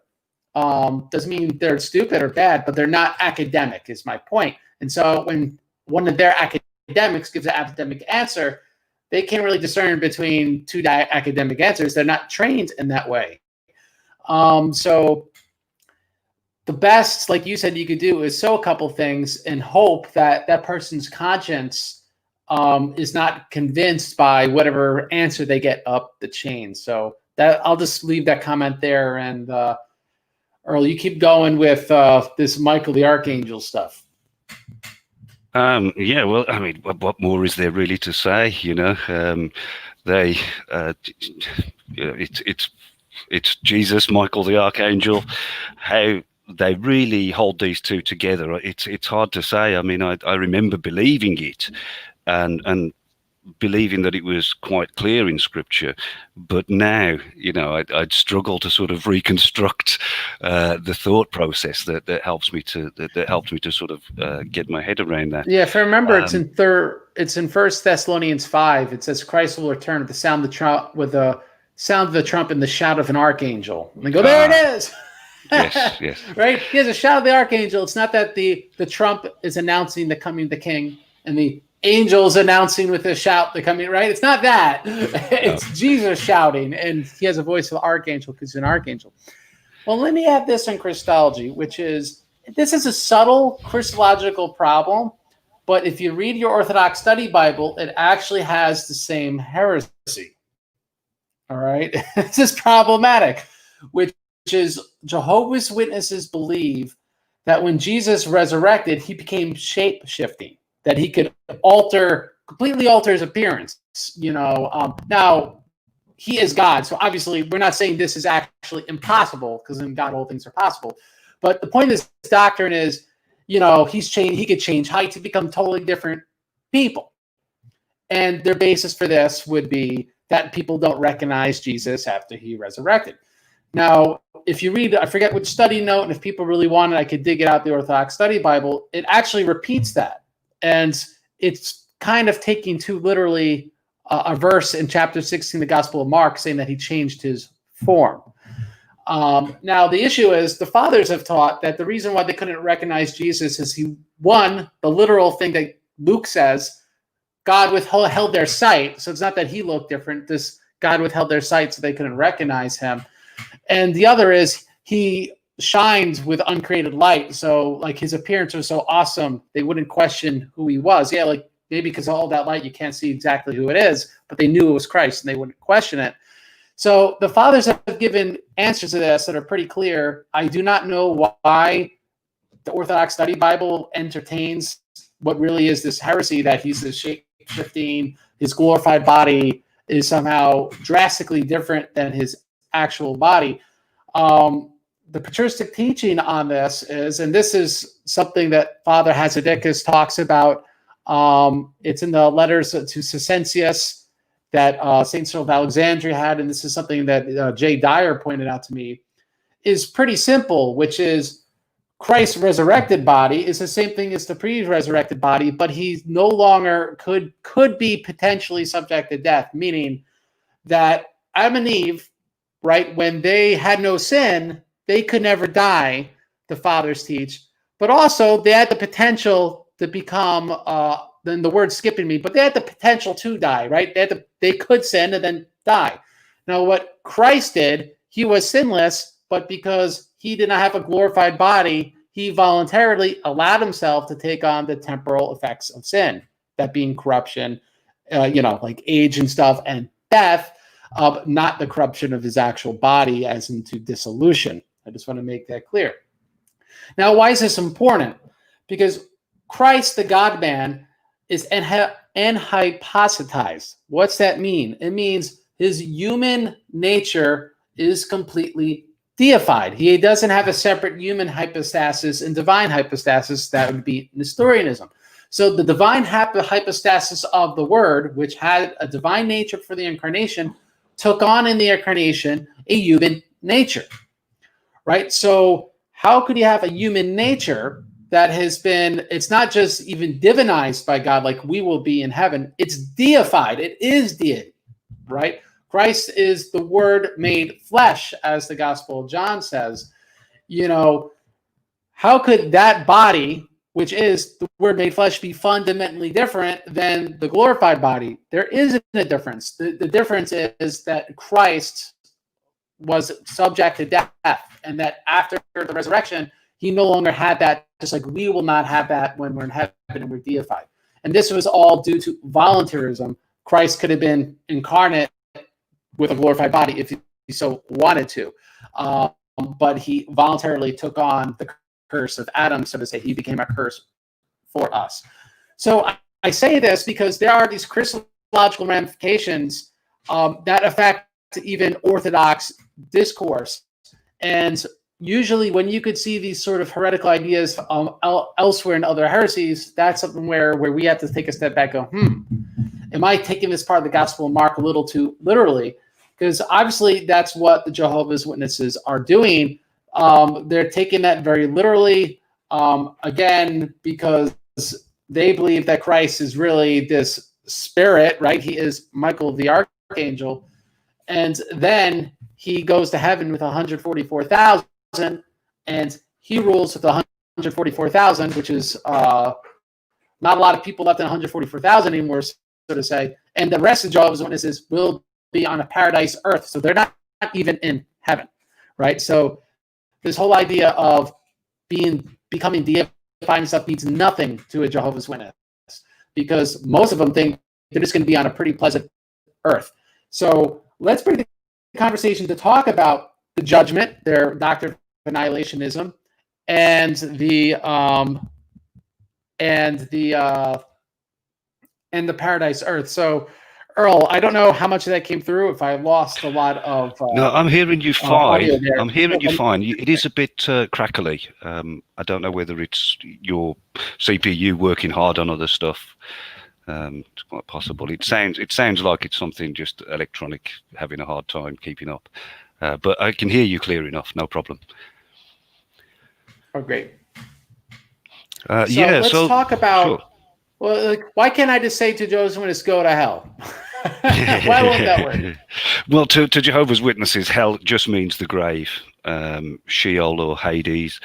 Doesn't mean they're stupid or bad, but they're not academic, is my point. And so when one of their academics gives an academic answer, they can't really discern between two academic answers. They're not trained in that way. So the best, like you said, you could do is sow a couple things and hope that that person's conscience is not convinced by whatever answer they get up the chain. So that I'll just leave that comment there. And Earl, you keep going with this Michael the Archangel stuff. Yeah, well, I mean, what more is there really to say? It's Jesus, Michael the Archangel. How they really hold these two together, it's hard to say. I mean, I remember believing it, and believing that it was quite clear in Scripture, but now, I'd struggle to sort of reconstruct the thought process that helps me to helped me to sort of get my head around that. Yeah, if I remember, it's in 1 Thessalonians 5. It says Christ will return with the sound of the trump, and the shout of an archangel. And they go, there it is. Yes. Right? He has a shout of the archangel. It's not that the trump is announcing the coming of the king and the angels announcing with a shout the coming, right? It's not that. It's Jesus shouting, and he has a voice of the archangel because he's an archangel. Well, let me add this on Christology, which is, this is a subtle Christological problem, but if you read your Orthodox study Bible, it actually has the same heresy. All right? This is problematic, which is Jehovah's Witnesses believe that when Jesus resurrected, he became shape-shifting, that he could completely alter his appearance. Now, he is God, so obviously we're not saying this is actually impossible, because in God all things are possible. But the point of this doctrine is, he could change height to become totally different people. And their basis for this would be that people don't recognize Jesus after he resurrected. Now, if you read, I forget which study note, and if people really want it, I could dig it out the Orthodox study Bible. It actually repeats that. And it's kind of taking too literally a verse in chapter 16, the Gospel of Mark, saying that he changed his form. Now, the issue is the fathers have taught that the reason why they couldn't recognize Jesus is the literal thing that Luke says, God withheld their sight. So it's not that he looked different. God withheld their sight so they couldn't recognize him. And the other is he shined with uncreated light. So like his appearance was so awesome, they wouldn't question who he was. Yeah, like maybe because of all that light, you can't see exactly who it is, but they knew it was Christ and they wouldn't question it. So the fathers have given answers to this that are pretty clear. I do not know why the Orthodox Study Bible entertains what really is this heresy that he's the shape-shifting, his glorified body is somehow drastically different than his actual body. The patristic teaching on this is, and this is something that Father Hasidicus talks about, it's in the letters to Sessentius that St. Cyril of Alexandria had, and this is something that Jay Dyer pointed out to me, is pretty simple, which is Christ's resurrected body is the same thing as the pre-resurrected body, but he no longer could be potentially subject to death, meaning that Adam and Eve, right, when they had no sin, they could never die, the fathers teach, but also they had the potential to become, then the word's skipping me, but they had the potential to die, right? They could sin and then die. Now, what Christ did, he was sinless, but because he did not have a glorified body, he voluntarily allowed himself to take on the temporal effects of sin, that being corruption, like age and stuff, and death, not the corruption of his actual body as into dissolution. I just want to make that clear. Now, why is this important? Because Christ, the God-man, is enhypostatized. What's that mean? It means his human nature is completely deified. He doesn't have a separate human hypostasis and divine hypostasis. That would be Nestorianism. So the divine hypostasis of the Word, which had a divine nature for the incarnation, took on in the incarnation a human nature, right? So how could you have a human nature that has been, it's not just even divinized by God like we will be in heaven, it's deified. It is deity, right? Christ is the Word made flesh, as the Gospel of John says. How could that body, which is the Word made flesh, be fundamentally different than the glorified body? There isn't a difference. The difference is that Christ was subject to death, and that after the resurrection, he no longer had that, just like we will not have that when we're in heaven and we're deified. And this was all due to voluntarism. Christ could have been incarnate with a glorified body if he so wanted to. But he voluntarily took on the curse of Adam, so to say. He became a curse for us. So I say this because there are these Christological ramifications that affect even Orthodox discourse. And usually when you could see these sort of heretical ideas elsewhere in other heresies, that's something where we have to take a step back and go, am I taking this part of the Gospel of Mark a little too literally? Because obviously that's what the Jehovah's Witnesses are doing. They're taking that very literally, again, because they believe that Christ is really this spirit, right? He is Michael the Archangel. And then he goes to heaven with 144,000, and he rules with 144,000, which is not a lot of people left in 144,000 anymore, so to say. And the rest of Jehovah's Witnesses will be on a paradise earth. So they're not even in heaven, right? So this whole idea of becoming deified stuff means nothing to a Jehovah's Witness, because most of them think they're just going to be on a pretty pleasant earth. So let's bring the conversation to talk about the judgment, their doctrine of annihilationism, and the paradise earth. So Earl, I don't know how much of that came through, if I lost a lot of... no, I'm hearing you fine. I'm hearing you fine. It is a bit crackly. I don't know whether it's your CPU working hard on other stuff. It's quite possible. It sounds like it's something just electronic, having a hard time keeping up. But I can hear you clear enough, no problem. Oh, great. Let's talk about... Sure. Well, why can't I just say to Jehovah's Witnesses, go to hell? Why won't that work? Well, to Jehovah's Witnesses, hell just means the grave, Sheol or Hades.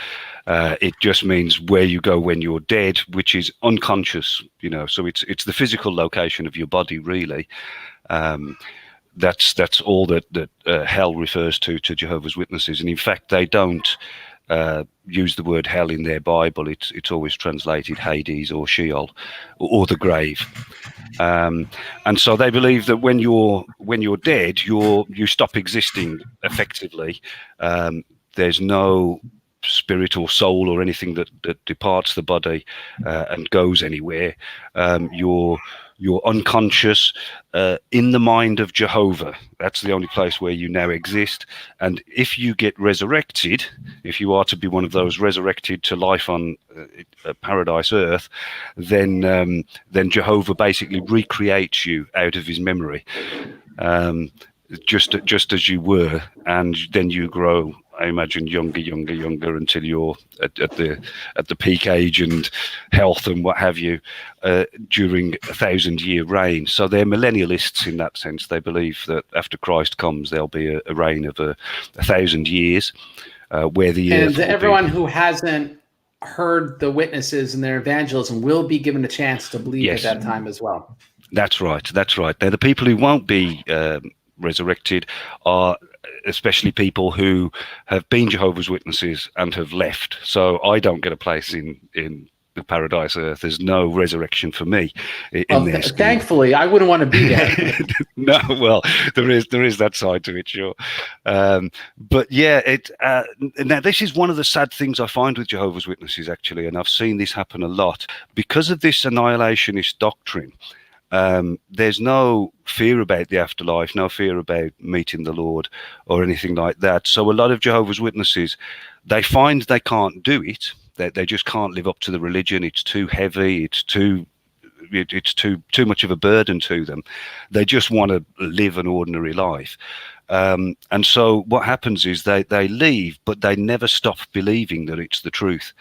It just means where you go when you're dead, which is unconscious. So it's the physical location of your body, really. That's all that hell refers to Jehovah's Witnesses, and in fact, they don't use the word hell in their Bible, it's always translated Hades or Sheol or the grave. And so they believe that when you're dead, you stop existing effectively. There's no spirit or soul or anything that departs the body and goes anywhere. You're unconscious in the mind of Jehovah. That's the only place where you now exist. And if you get resurrected, if you are to be one of those resurrected to life on paradise earth, then Jehovah basically recreates you out of his memory, just as you were, and then you grow, I imagine, younger until you're at the peak age and health and what have you during 1,000-year reign. So they're millennialists in that sense. They believe that after Christ comes, there'll be a reign of 1,000 years where the earth. And everyone who hasn't heard the witnesses in their evangelism will be given a chance to believe at that time as well. That's right. Now, the people who won't be resurrected are especially people who have been Jehovah's Witnesses and have left. So I don't get a place in the paradise earth. There's no resurrection for me in their scheme. Thankfully, I wouldn't want to be there. No, well, there is that side to it, sure. But yeah, now this is one of the sad things I find with Jehovah's Witnesses, actually, and I've seen this happen a lot because of this annihilationist doctrine. There's no fear about the afterlife, no fear about meeting the Lord or anything like that. So a lot of Jehovah's Witnesses, they find they can't do it, that they just can't live up to the religion. It's too heavy, it's too much of a burden to them. They just want to live an ordinary life. And so what happens is they leave, but they never stop believing that it's the truth.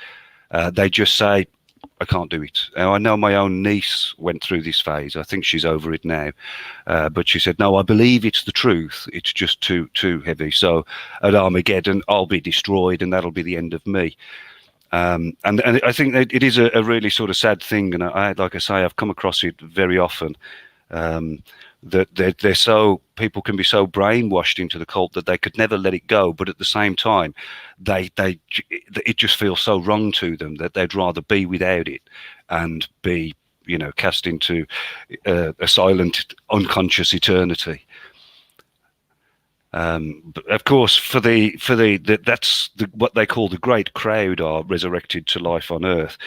They just say, I can't do it. I know my own niece went through this phase. I think she's over it now. But she said, no, I believe it's the truth. It's just too heavy. So at Armageddon, I'll be destroyed and that'll be the end of me. And I think that it is a really sort of sad thing. And like I say, I've come across it very often. That they're so, people can be so brainwashed into the cult that they could never let it go, but at the same time it just feels so wrong to them that they'd rather be without it and be, cast into a silent, unconscious eternity. But of course, that's what they call the great crowd are resurrected to life on earth.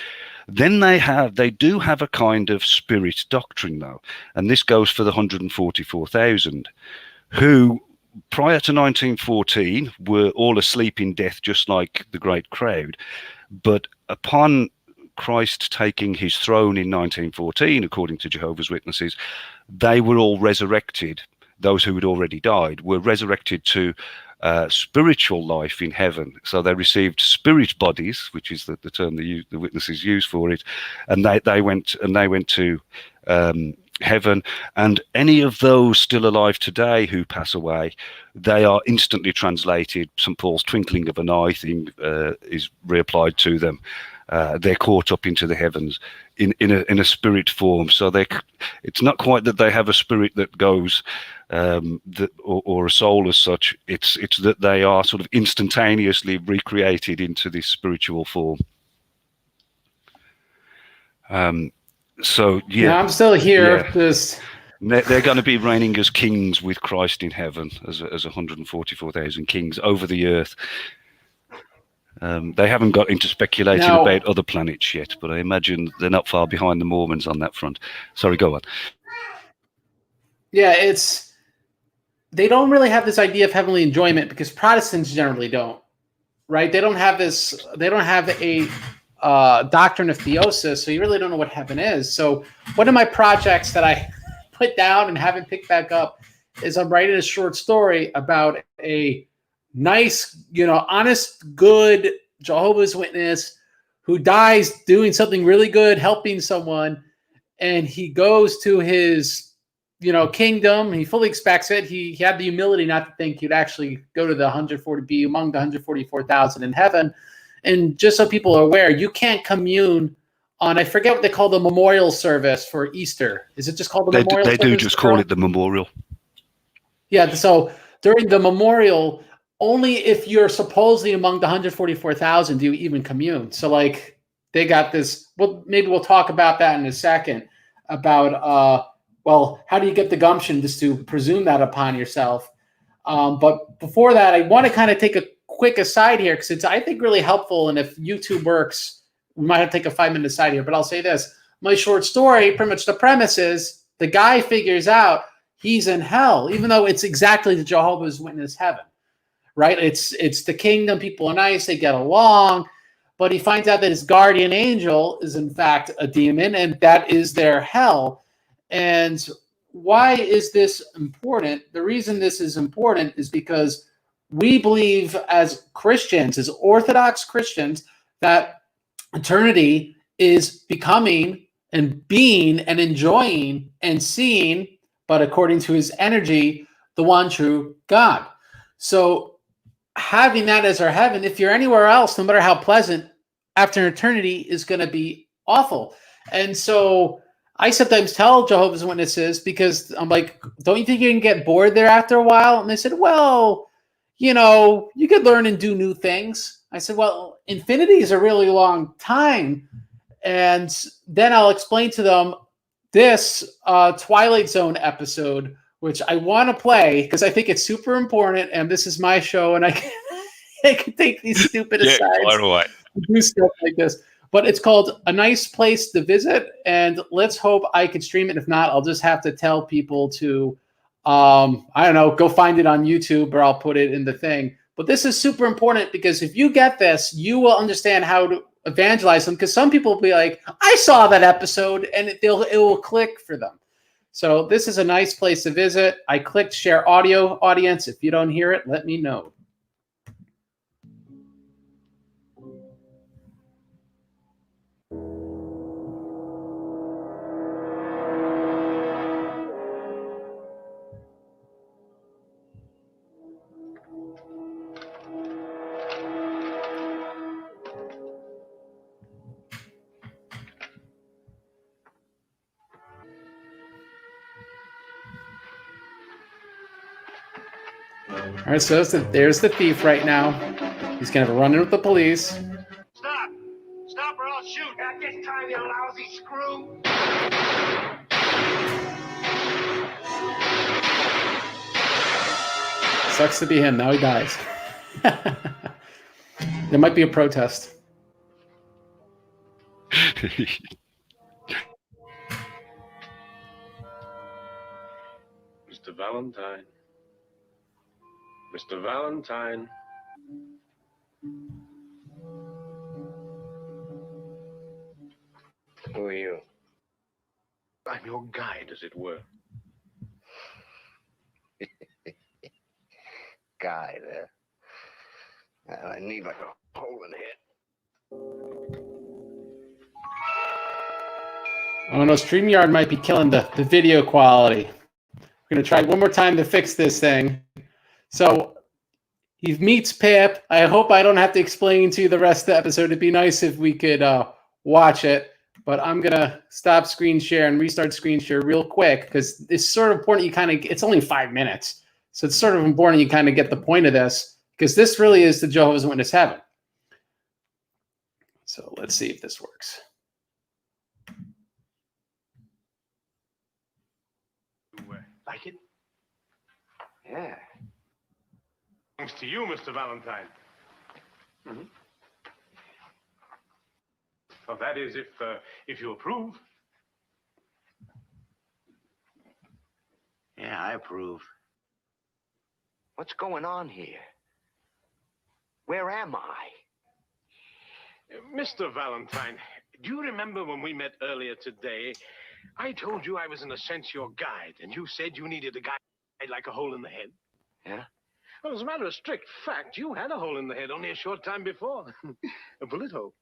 Then they do have a kind of spirit doctrine, though, and this goes for the 144,000 who, prior to 1914, were all asleep in death, just like the great crowd. But upon Christ taking his throne in 1914, according to Jehovah's Witnesses, they were all resurrected. Those who had already died were resurrected to spiritual life in heaven. So they received spirit bodies, which is the term the witnesses use for it, and they went to heaven. And any of those still alive today who pass away, they are instantly translated. St. Paul's twinkling of an eye thing is reapplied to them. They're caught up into the heavens in a spirit form. So it's not quite that they have a spirit that goes or a soul as such. It's that they are sort of instantaneously recreated into this spiritual form. So yeah, I'm still here. Yeah. They're going to be reigning as kings with Christ in heaven, as 144,000 kings over the earth. They haven't got into speculating about other planets yet, but I imagine they're not far behind the Mormons on that front. Sorry, go on. Yeah, they don't really have this idea of heavenly enjoyment because Protestants generally don't, right? They don't have a doctrine of theosis, so you really don't know what heaven is. So one of my projects that I put down and haven't picked back up is I'm writing a short story about a nice, honest, good Jehovah's Witness who dies doing something really good, helping someone, and he goes to his kingdom. He fully expects it. He had the humility not to think he'd actually go to be among the 144,000 in heaven. And just so people are aware, you can't commune on, I forget what they call the memorial service for Easter. Is it just called the memorial service? They do just call it the memorial. Yeah, so during the memorial, only if you're supposedly among the 144,000 do you even commune. So like they got this. Well, maybe we'll talk about that in a second about well, how do you get the gumption just to presume that upon yourself? But before that, I want to kind of take a quick aside here because it's, I think, really helpful. And if YouTube works, we might have to take a 5-minute aside here. But I'll say this. My short story, pretty much the premise is the guy figures out he's in hell, even though it's exactly the Jehovah's Witness heaven, right? It's the kingdom. People are nice. They get along. But he finds out that his guardian angel is, in fact, a demon, and that is their hell. And why is this important? The reason this is important is because we believe as Christians, as Orthodox Christians, that eternity is becoming and being and enjoying and seeing, but according to his energy, the one true God. So having that as our heaven, if you're anywhere else, no matter how pleasant, after eternity is going to be awful. And so I sometimes tell Jehovah's Witnesses, because I'm like, don't you think you can get bored there after a while? And they said, well, you know, you could learn and do new things. I said, well, infinity is a really long time. And then I'll explain to them this Twilight Zone episode, which I want to play because I think it's super important. And this is my show, and I can take these stupid asides and do stuff like this. But it's called A Nice Place to Visit, and let's hope I can stream it. If not, I'll just have to tell people to, I don't know, go find it on YouTube, or I'll put it in the thing. But this is super important because if you get this, you will understand how to evangelize them, because some people will be like, I saw that episode, and it will click for them. So this is a nice place to visit. I clicked share audio, audience. If you don't hear it, let me know. All right, so there's the thief right now. He's going to run in with the police. Stop! Stop or I'll shoot! At this time, you lousy screw! Sucks to be him. Now he dies. There might be a protest. Mr. Valentine. Mr. Valentine. Who are you? I'm your guide, as it were. Guide, I need like a hole in the head. Oh no, StreamYard might be killing the video quality. We're going to try one more time to fix this thing. So he meets Pip. I hope I don't have to explain to you the rest of the episode. It'd be nice if we could watch it. But I'm going to stop screen share and restart screen share real quick, because it's sort of important you kind of, it's only 5 minutes. So it's sort of important you kind of get the point of this, because this really is the Jehovah's Witness heaven. So let's see if this works. Like it? Yeah. Thanks to you, Mr. Valentine. Mm-hmm. Well, that is, if you approve. Yeah, I approve. What's going on here? Where am I? Mr. Valentine, do you remember when we met earlier today? I told you I was, in a sense, your guide, and you said you needed a guide like a hole in the head. Yeah? Well, as a matter of strict fact, you had a hole in the head only a short time before. A bullet hole.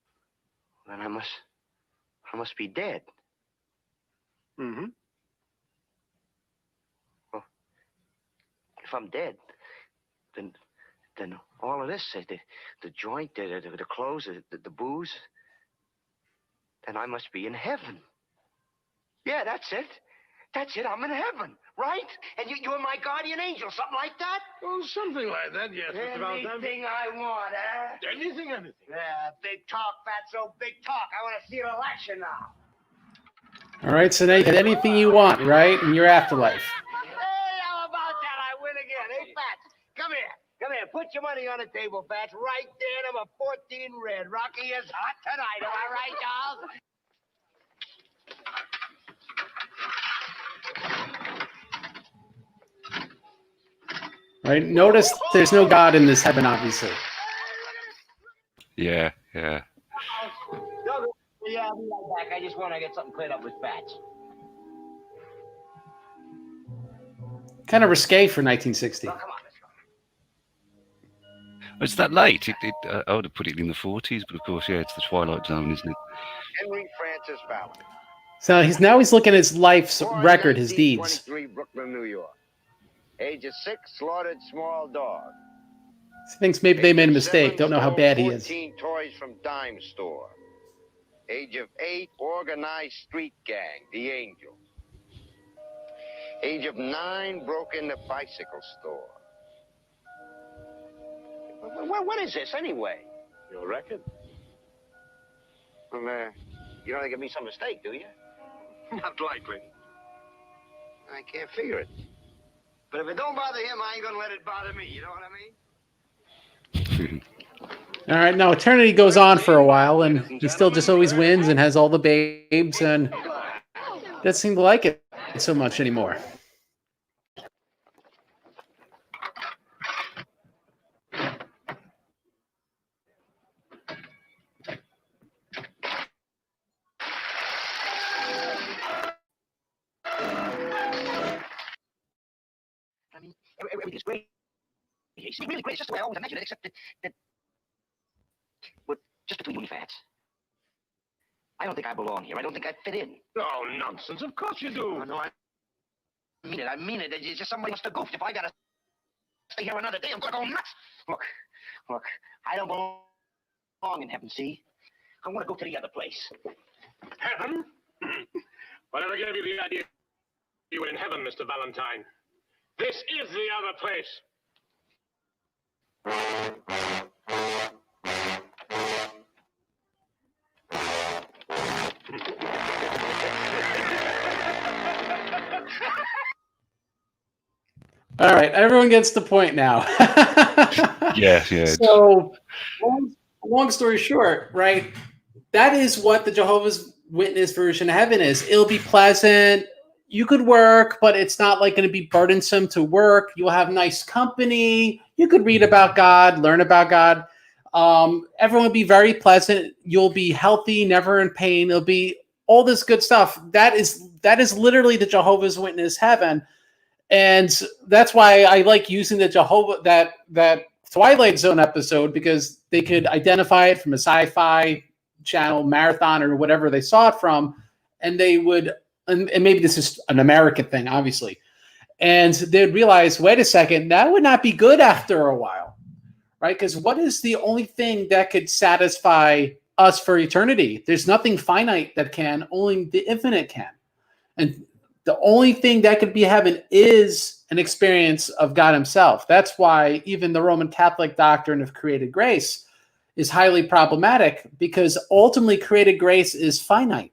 Then I must be dead. Mm-hmm. Well, if I'm dead, then all of this, the joint, the clothes, the booze, then I must be in heaven. Yeah, that's it. That's it. I'm in heaven. right? And you're my guardian angel, something like that? Oh, something like that, yes, Mr. Valentine. Anything I want, huh? Anything. Yeah, big talk, fatso, big talk. I want to see it in action now. All right, so now you get anything you want, right, in your afterlife. Hey, how about that? I win again. Hey, Fats, come here. Come here. Put your money on the table, Fats. Right there, number 14 red. Rocky is hot tonight. Am I right, Charles? Right? Notice there's no God in this heaven, obviously. Yeah. Yeah, I'll be right back. I just want to get something cleared up with Fats. Kind of risque for 1960. Oh, come on, let's go. It's that late. I would have put it in the 40s, but of course, yeah, it's the Twilight Zone, isn't it? Henry Francis Fallon. So he's looking at his life's record, his deeds. 1923, Brooklyn, New York. Age of 6, slaughtered small dog. He thinks maybe they made a Age of mistake. 7, Don't know how stole bad he is. 14 toys from dime store. Age of 8, organized street gang, the Angels. Age of 9, broke into bicycle store. What is this, anyway? Your record? Well, you don't think it'd be some mistake, do you? Not likely. I can't figure it. But if it don't bother him, I ain't gonna let it bother me. You know what I mean? All right, now eternity goes on for a while, and he still just always wins and has all the babes, and doesn't seem to like it so much anymore. I mean, everything's great. It's really great. It's just the way I always imagined it, except that well, just between you and Fats. I don't think I belong here. I don't think I fit in. Oh, nonsense. Of course you do. Oh, no, I mean it. I mean it. It's just somebody must have goofed. If I gotta stay here another day, I'm gonna go nuts. Look, I don't belong in heaven, see? I want to go to the other place. Heaven? Whatever gave you the idea you were in heaven, Mr. Valentine? This is the other place. All right, everyone gets the point now. Yeah. So, long story short, right? That is what the Jehovah's Witness version of heaven is. It'll be pleasant. You could work, but it's not like going to be burdensome to work. You'll have nice company. You could read about God, learn about God. Everyone will be very pleasant. You'll be healthy, never in pain. It'll be all this good stuff. That is literally the Jehovah's Witness heaven. And that's why I like using the Jehovah, that Twilight Zone episode, because they could identify it from a sci-fi channel, Marathon, or whatever they saw it from, and they would, and maybe this is an American thing, obviously, and they'd realize, wait a second, that would not be good after a while, right? Because what is the only thing that could satisfy us for eternity? There's nothing finite that can, only the infinite can. And the only thing that could be heaven is an experience of God himself. That's why even the Roman Catholic doctrine of created grace is highly problematic, because ultimately created grace is finite,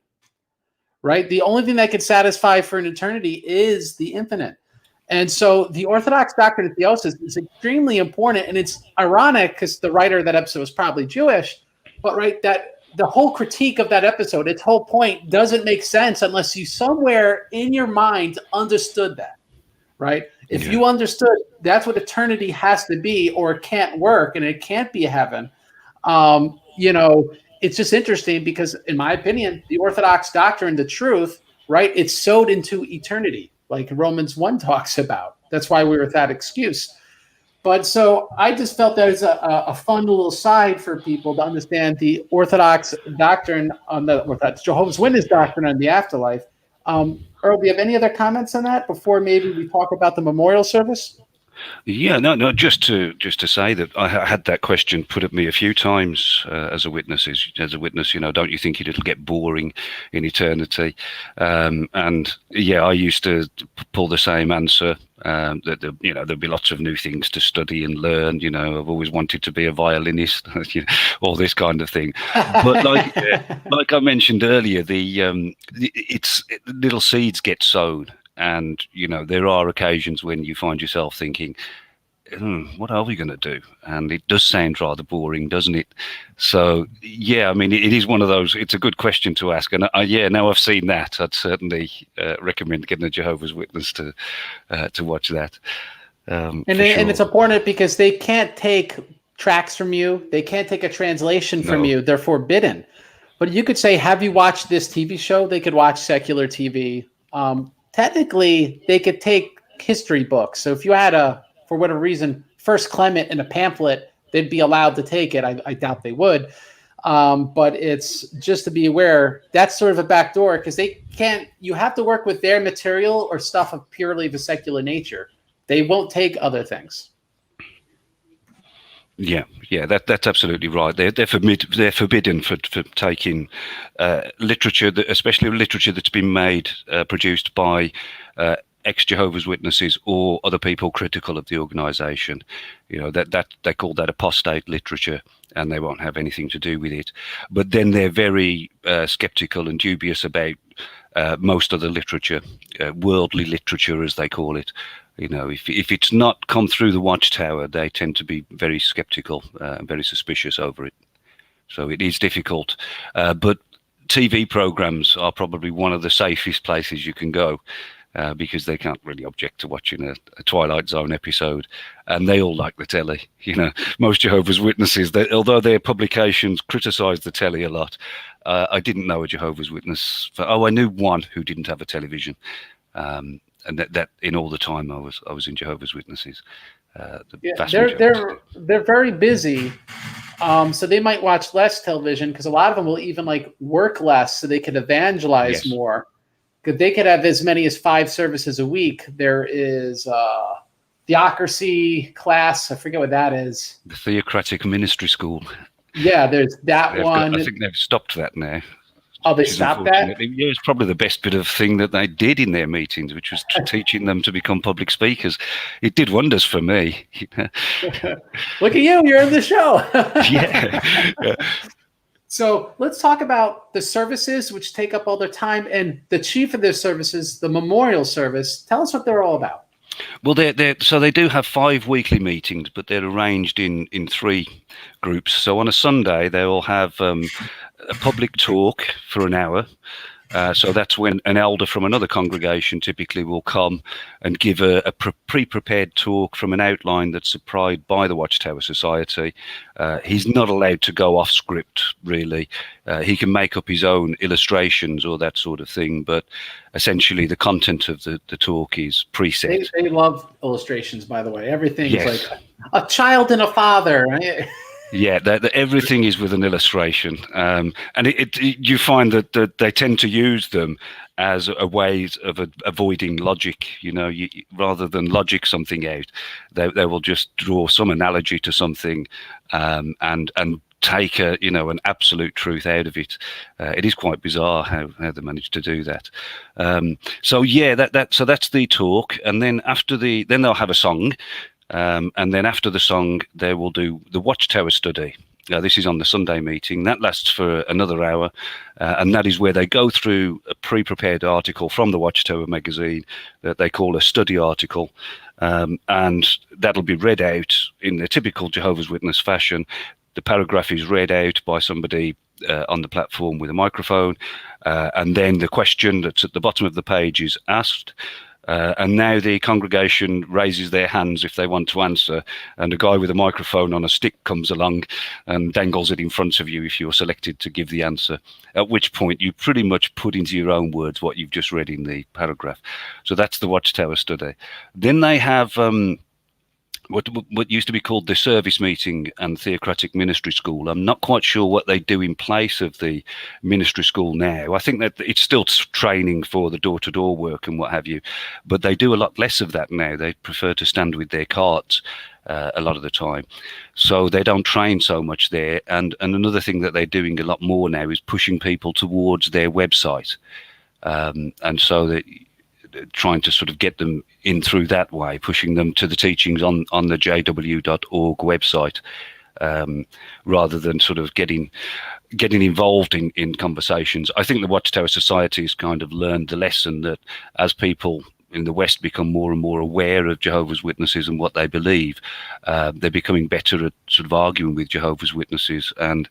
right? The only thing that could satisfy for an eternity is the infinite. And so the Orthodox doctrine of theosis is extremely important, and it's ironic because the writer of that episode was probably Jewish, but right, that the whole critique of that episode, its whole point doesn't make sense unless you somewhere in your mind understood that, right? If you understood that's what eternity has to be, or it can't work and it can't be heaven, it's just interesting because, in my opinion, the Orthodox doctrine, the truth, right, it's sowed into eternity, like Romans 1 talks about. That's why we're without excuse. But so I just felt that was a fun little side for people to understand the Orthodox doctrine on the Jehovah's Witness doctrine on the afterlife. Earl, do you have any other comments on that before maybe we talk about the memorial service? Yeah, no. Just to say that I had that question put at me a few times as a witness. Don't you think it'll get boring in eternity? And yeah, I used to pull the same answer. That there'll be lots of new things to study and learn. I've always wanted to be a violinist, all this kind of thing. But like I mentioned earlier, little seeds get sown. And there are occasions when you find yourself thinking, what are we going to do? And it does sound rather boring, doesn't it? So yeah, I mean, it is one of those. It's a good question to ask, and now I've seen that, I'd certainly recommend getting a Jehovah's Witness to watch that. And it's important because they can't take tracks from you. They can't take a translation from you. They're forbidden. But you could say, have you watched this TV show? They could watch secular TV. Technically, they could take history books. So if you had for whatever reason, First Clement in a pamphlet, they'd be allowed to take it. I doubt they would. But it's just to be aware, that's sort of a backdoor because you have to work with their material or stuff of purely the secular nature. They won't take other things. Yeah, that's absolutely right. They're forbidden for taking literature, especially literature that's been produced by ex-Jehovah's Witnesses or other people critical of the organisation. That they call that apostate literature, and they won't have anything to do with it. But then they're very sceptical and dubious about most of the literature, worldly literature as they call it. If it's not come through the Watchtower, they tend to be very sceptical and very suspicious over it. So it is difficult. But TV programs are probably one of the safest places you can go because they can't really object to watching a Twilight Zone episode. And they all like the telly. Most Jehovah's Witnesses, although their publications criticise the telly a lot, I didn't know a Jehovah's Witness. I knew one who didn't have a television. And that in all the time I was in Jehovah's Witnesses. They're very busy, so they might watch less television because a lot of them will even work less so they could evangelize more. Because they could have as many as 5 services a week. There is theocracy class. I forget what that is. The Theocratic Ministry School. Yeah, there's that one. I think they've stopped that now. Oh, they stopped that? Yeah, it's probably the best bit of thing that they did in their meetings, which was teaching them to become public speakers. It did wonders for me. Look at you, you're in the show. Yeah. So let's talk about the services, which take up all their time, and the chief of their services, the memorial service. Tell us what they're all about. Well, so they do have 5 weekly meetings, but they're arranged in 3 groups. So on a Sunday, they will have a public talk for an hour. So that's when an elder from another congregation typically will come and give a pre-prepared talk from an outline that's supplied by the Watchtower Society. He's not allowed to go off script, really. He can make up his own illustrations or that sort of thing, but essentially the content of the talk is preset. They love illustrations, by the way. Everything's like a child and a father, right? Yeah, everything is with an illustration, and you find that they tend to use them as a way of avoiding logic. Rather than logic something out, they will just draw some analogy to something, and take an absolute truth out of it. It is quite bizarre how they managed to do that. So that's the talk, and then then they'll have a song. And then after the song, they will do the Watchtower study. This is on the Sunday meeting. That lasts for another hour. And that is where they go through a pre-prepared article from the Watchtower magazine that they call a study article. And that'll be read out in the typical Jehovah's Witness fashion. The paragraph is read out by somebody on the platform with a microphone. And then the question that's at the bottom of the page is asked. And now the congregation raises their hands if they want to answer, and a guy with a microphone on a stick comes along and dangles it in front of you if you're selected to give the answer, at which point you pretty much put into your own words what you've just read in the paragraph. So that's the Watchtower study. Then they have what used to be called the service meeting and theocratic ministry school. I'm not quite sure what they do in place of the ministry school now. I think that it's still training for the door-to-door work and what have you, but they do a lot less of that now. They prefer to stand with their cards a lot of the time, so they don't train so much there. And another thing that they're doing a lot more now is pushing people towards their website, and so that trying to sort of get them in through that way, pushing them to the teachings on the jw.org website, rather than sort of getting involved in conversations. I think the Watchtower Society has kind of learned the lesson that as people in the West become more and more aware of Jehovah's Witnesses and what they believe, they're becoming better at sort of arguing with Jehovah's Witnesses, and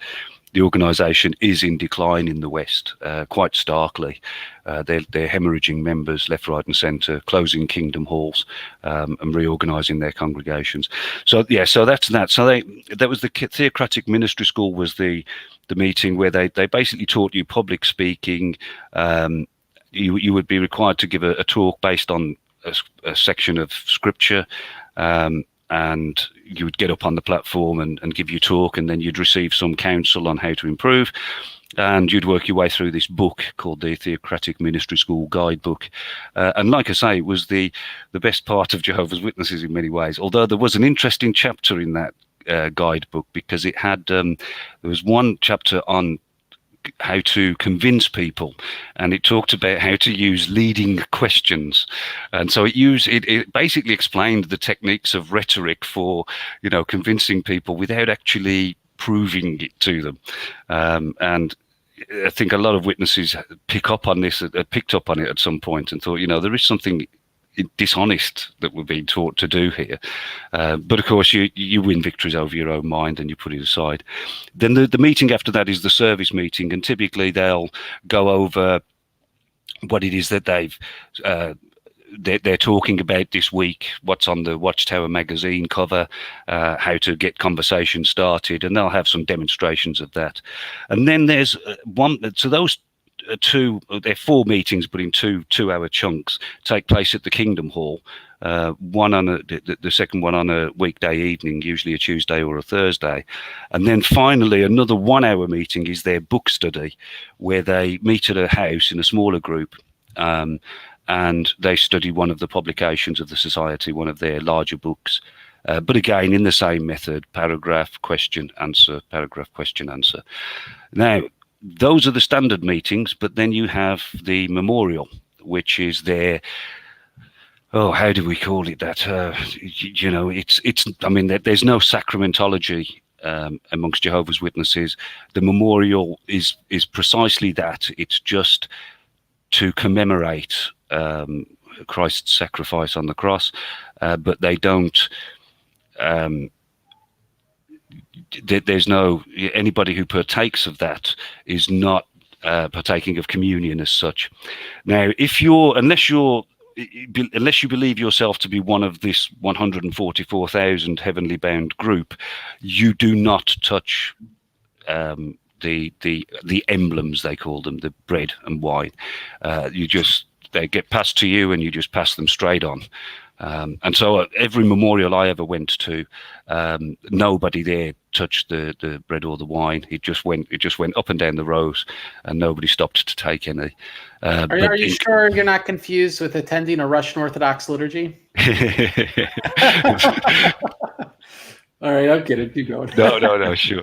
the organisation is in decline in the West, quite starkly. They're hemorrhaging members left, right and centre, closing kingdom halls, and reorganising their congregations. So yeah, so that's that. So that was the Theocratic Ministry School, was the meeting where they basically taught you public speaking. You would be required to give a talk based on a section of scripture, and you would get up on the platform and give your talk, and then you'd receive some counsel on how to improve, and you'd work your way through this book called the Theocratic Ministry School Guidebook. And like I say, it was the best part of Jehovah's Witnesses in many ways, although there was an interesting chapter in that guidebook, because it had there was one chapter on how to convince people, and it talked about how to use leading questions, and so it basically explained the techniques of rhetoric for convincing people without actually proving it to them, and I think a lot of witnesses picked up on it at some point and thought, there is something dishonest that we're being taught to do here, but of course you win victories over your own mind and you put it aside. Then the meeting after that is the service meeting, and typically they'll go over what it is that they're talking about this week, what's on the Watchtower magazine cover, how to get conversation started, and they'll have some demonstrations of that. And then there's those there are 4 meetings, but in two-hour chunks, take place at the Kingdom Hall. One on the second one on a weekday evening, usually a Tuesday or a Thursday, and then finally another 1-hour meeting is their book study, where they meet at a house in a smaller group, and they study one of the publications of the Society, one of their larger books. But again, in the same method: paragraph, question, answer, paragraph, question, answer. Now, those are the standard meetings, but then you have the memorial, which is their, how do we call it that? There's no sacramentology amongst Jehovah's Witnesses. The memorial is precisely that. It's just to commemorate Christ's sacrifice on the cross, but they don't. There's no, anybody who partakes of that is not partaking of communion as such. Now, unless you believe yourself to be one of this 144,000 heavenly bound group, you do not touch the emblems, they call them, the bread and wine. They get passed to you, and you just pass them straight on. And so every memorial I ever went to, nobody there touched the bread or the wine. It just went up and down the rows, and nobody stopped to take any. Are you sure you're not confused with attending a Russian Orthodox liturgy? All right, I'm kidding. Keep going. No, sure.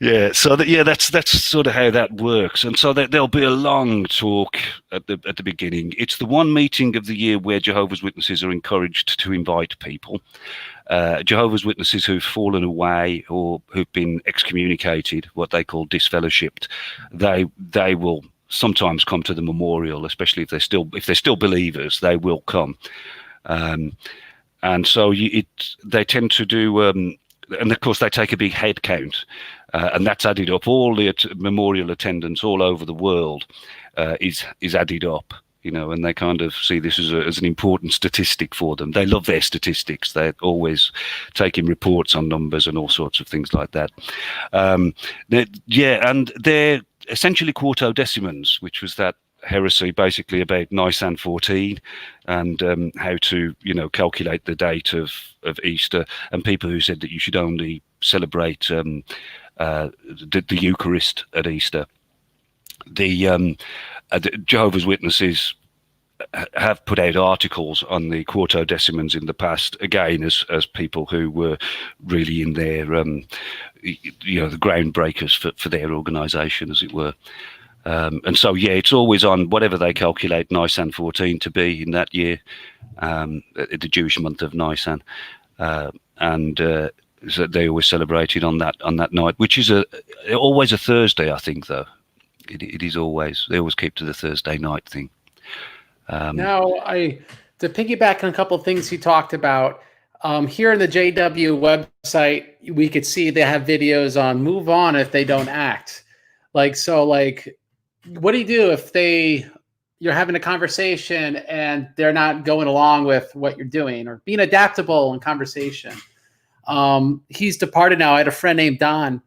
Yeah, so that's sort of how that works. And so there'll be a long talk at the beginning. It's the one meeting of the year where Jehovah's Witnesses are encouraged to invite people. Jehovah's Witnesses who've fallen away or who've been excommunicated, what they call disfellowshipped, they will sometimes come to the memorial, especially if they're still believers. They will come, and so they tend to do. And of course, they take a big head count, and that's added up. All the memorial attendance all over the world is added up, and they kind of see this as an important statistic for them. They love their statistics. They're always taking reports on numbers and all sorts of things like that. And they're essentially quartodecimans, which was that heresy, basically about Nisan 14 and how to, calculate the date of Easter, and people who said that you should only celebrate the Eucharist at Easter. The Jehovah's Witnesses have put out articles on the Quartodecimans in the past, again, as people who were really in their, the groundbreakers for their organisation, as it were. And so, it's always on whatever they calculate Nisan 14 to be in that year, the Jewish month of Nisan, and so they always celebrated on that night, which is always a Thursday, I think. Though it is always, they always keep to the Thursday night thing. Now, to piggyback on a couple of things you talked about, here in the JW website, we could see they have videos on move on if they don't act. What do you do if you're having a conversation and they're not going along with what you're doing, or being adaptable in conversation? He's departed now. I had a friend named Don.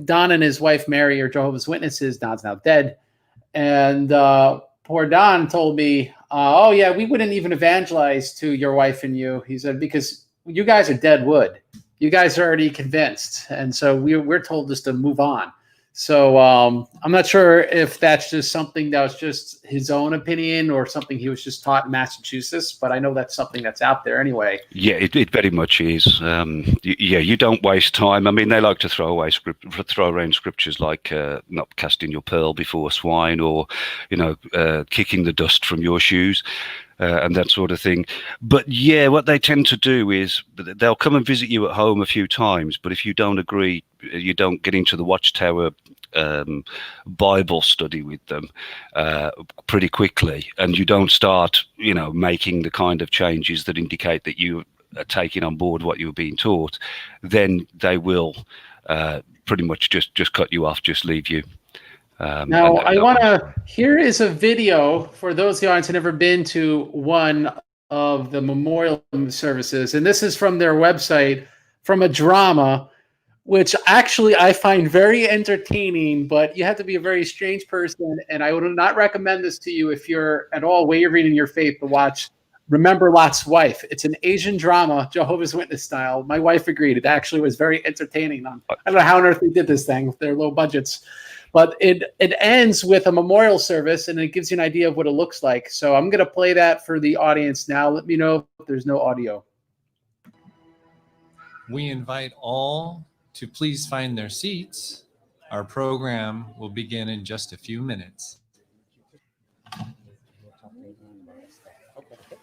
Don and his wife Mary are Jehovah's Witnesses. Don's now dead. And poor Don told me, oh yeah, we wouldn't even evangelize to your wife and you. He said, because you guys are dead wood. You guys are already convinced. And so we're told just to move on. So I'm not sure if that's just something that was just his own opinion or something he was just taught in Massachusetts, but I know that's something that's out there anyway. Yeah, it very much is. You don't waste time. I mean, they like to throw around scriptures like not casting your pearl before swine, or kicking the dust from your shoes. And that sort of thing. But yeah, what they tend to do is they'll come and visit you at home a few times, but if you don't agree, you don't get into the Watchtower Bible study with them pretty quickly, and you don't start, making the kind of changes that indicate that you are taking on board what you're being taught, then they will pretty much just cut you off, just leave you. Now, here is a video for those in the audience who have never been to one of the memorial services. And this is from their website, from a drama, which actually I find very entertaining, but you have to be a very strange person. And I would not recommend this to you if you're at all wavering in your faith to watch Remember Lot's Wife. It's an Asian drama, Jehovah's Witness style. My wife agreed. It actually was very entertaining. I don't know how on earth they did this thing with their low budgets. But it ends with a memorial service, and it gives you an idea of what it looks like. So I'm going to play that for the audience now. Let me know if there's no audio. We invite all to please find their seats. Our program will begin in just a few minutes. All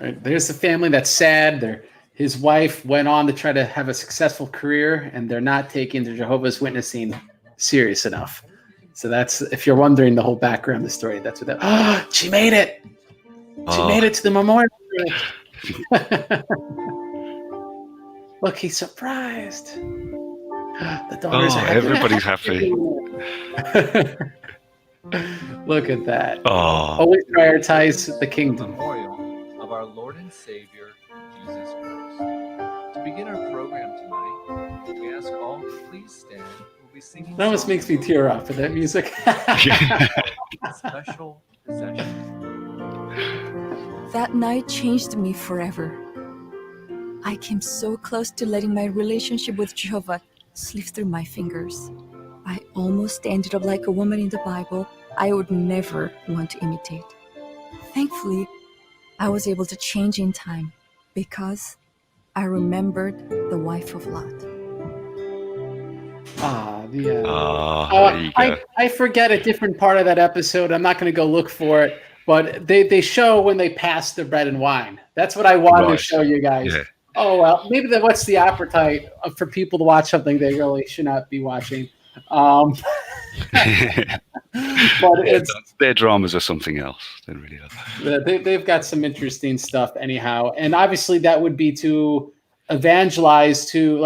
right, there's the family that's sad. His wife went on to try to have a successful career, and they're not taking the Jehovah's Witnessing serious enough. So that's, if you're wondering the whole background of the story, that's what that. Oh, she made it. She made it to the memorial. Look, he's surprised. The daughters are happy. Everybody's happy. Look at that. Oh. Always prioritize the kingdom. Memorial of our Lord and Savior, Jesus Christ. To begin our program tonight, we ask all to please stand. It almost makes me tear up with that music. Special possession. That night changed me forever. I came so close to letting my relationship with Jehovah slip through my fingers. I almost ended up like a woman in the Bible I would never want to imitate. Thankfully, I was able to change in time because I remembered the wife of Lot. I forget a different part of that episode. I'm not going to go look for it, but they show when they pass the bread and wine. That's what I wanted to show you guys. Yeah. Oh, well, maybe what's the appetite for people to watch something they really should not be watching. But their dramas are something else. They really are. They've got some interesting stuff anyhow. And obviously that would be to evangelize to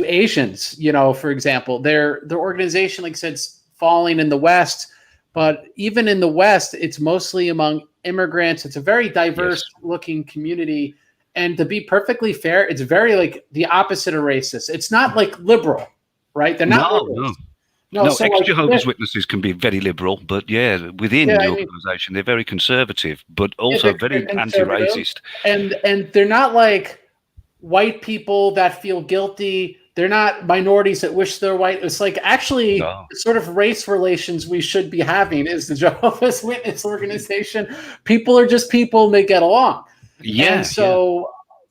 Asians, for example. Their organization, like I said, is falling in the West, but even in the West, it's mostly among immigrants. It's a very diverse looking community. And to be perfectly fair, it's very the opposite of racist. It's not liberal, right? They're not liberals. No, so ex-Jehovah's Witnesses can be very liberal, but yeah, within Yeah, the I mean, organisation, they're very conservative, but yeah, also they're very conservative, anti-racist. and they're not like white people that feel guilty. They're not minorities that wish they're white. It's like actually No. the sort of race relations we should be having is the Jehovah's Witness organization. People are just people and they get along. Yeah, And so,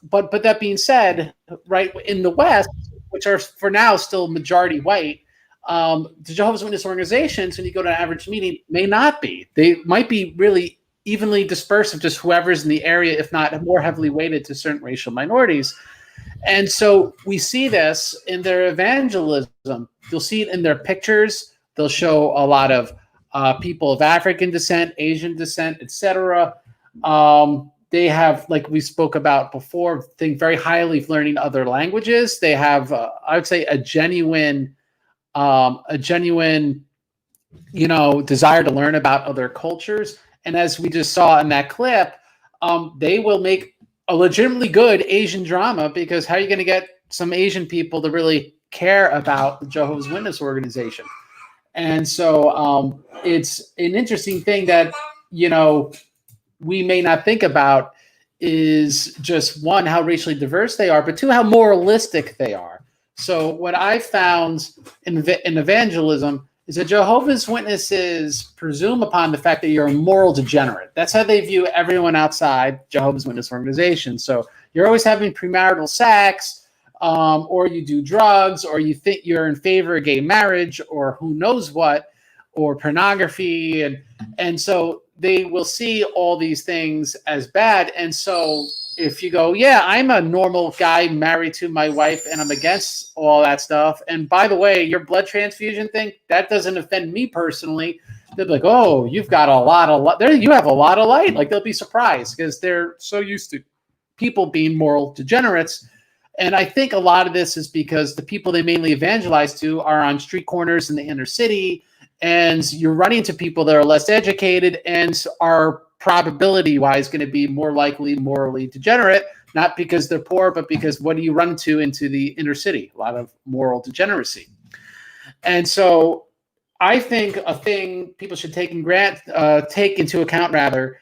but that being said, right, in the West, which are for now still majority white, the Jehovah's Witness organizations, when you go to an average meeting, may not be. They might be really evenly dispersed of just whoever's in the area, if not more heavily weighted to certain racial minorities. And so we see this in their evangelism. You'll see it in their pictures. They'll show a lot of people of African descent, Asian descent, etc. They have, like we spoke about before, think very highly of learning other languages. They have, I would say, a genuine, desire to learn about other cultures. And as we just saw in that clip, they will make a legitimately good Asian drama, because how are you going to get some Asian people to really care about the Jehovah's Witness organization? And so it's an interesting thing that, we may not think about, is just one, how racially diverse they are, but two, how moralistic they are. So what I found in evangelism is that Jehovah's Witnesses presume upon the fact that you're a moral degenerate. That's how they view everyone outside Jehovah's Witness organization. So you're always having premarital sex, or you do drugs, or you think you're in favor of gay marriage, or who knows what, or pornography. And so they will see all these things as bad. And so if you go, yeah, I'm a normal guy married to my wife and I'm against all that stuff, and by the way, your blood transfusion thing, that doesn't offend me personally, they'll be like, oh, you've got a lot of light. You have a lot of light. Like, they'll be surprised because they're so used to people being moral degenerates. And I think a lot of this is because the people they mainly evangelize to are on street corners in the inner city, and you're running into people that are less educated and are probability-wise going to be more likely morally degenerate, not because they're poor, but because what do you run into the inner city? A lot of moral degeneracy. And so I think a thing people should take into account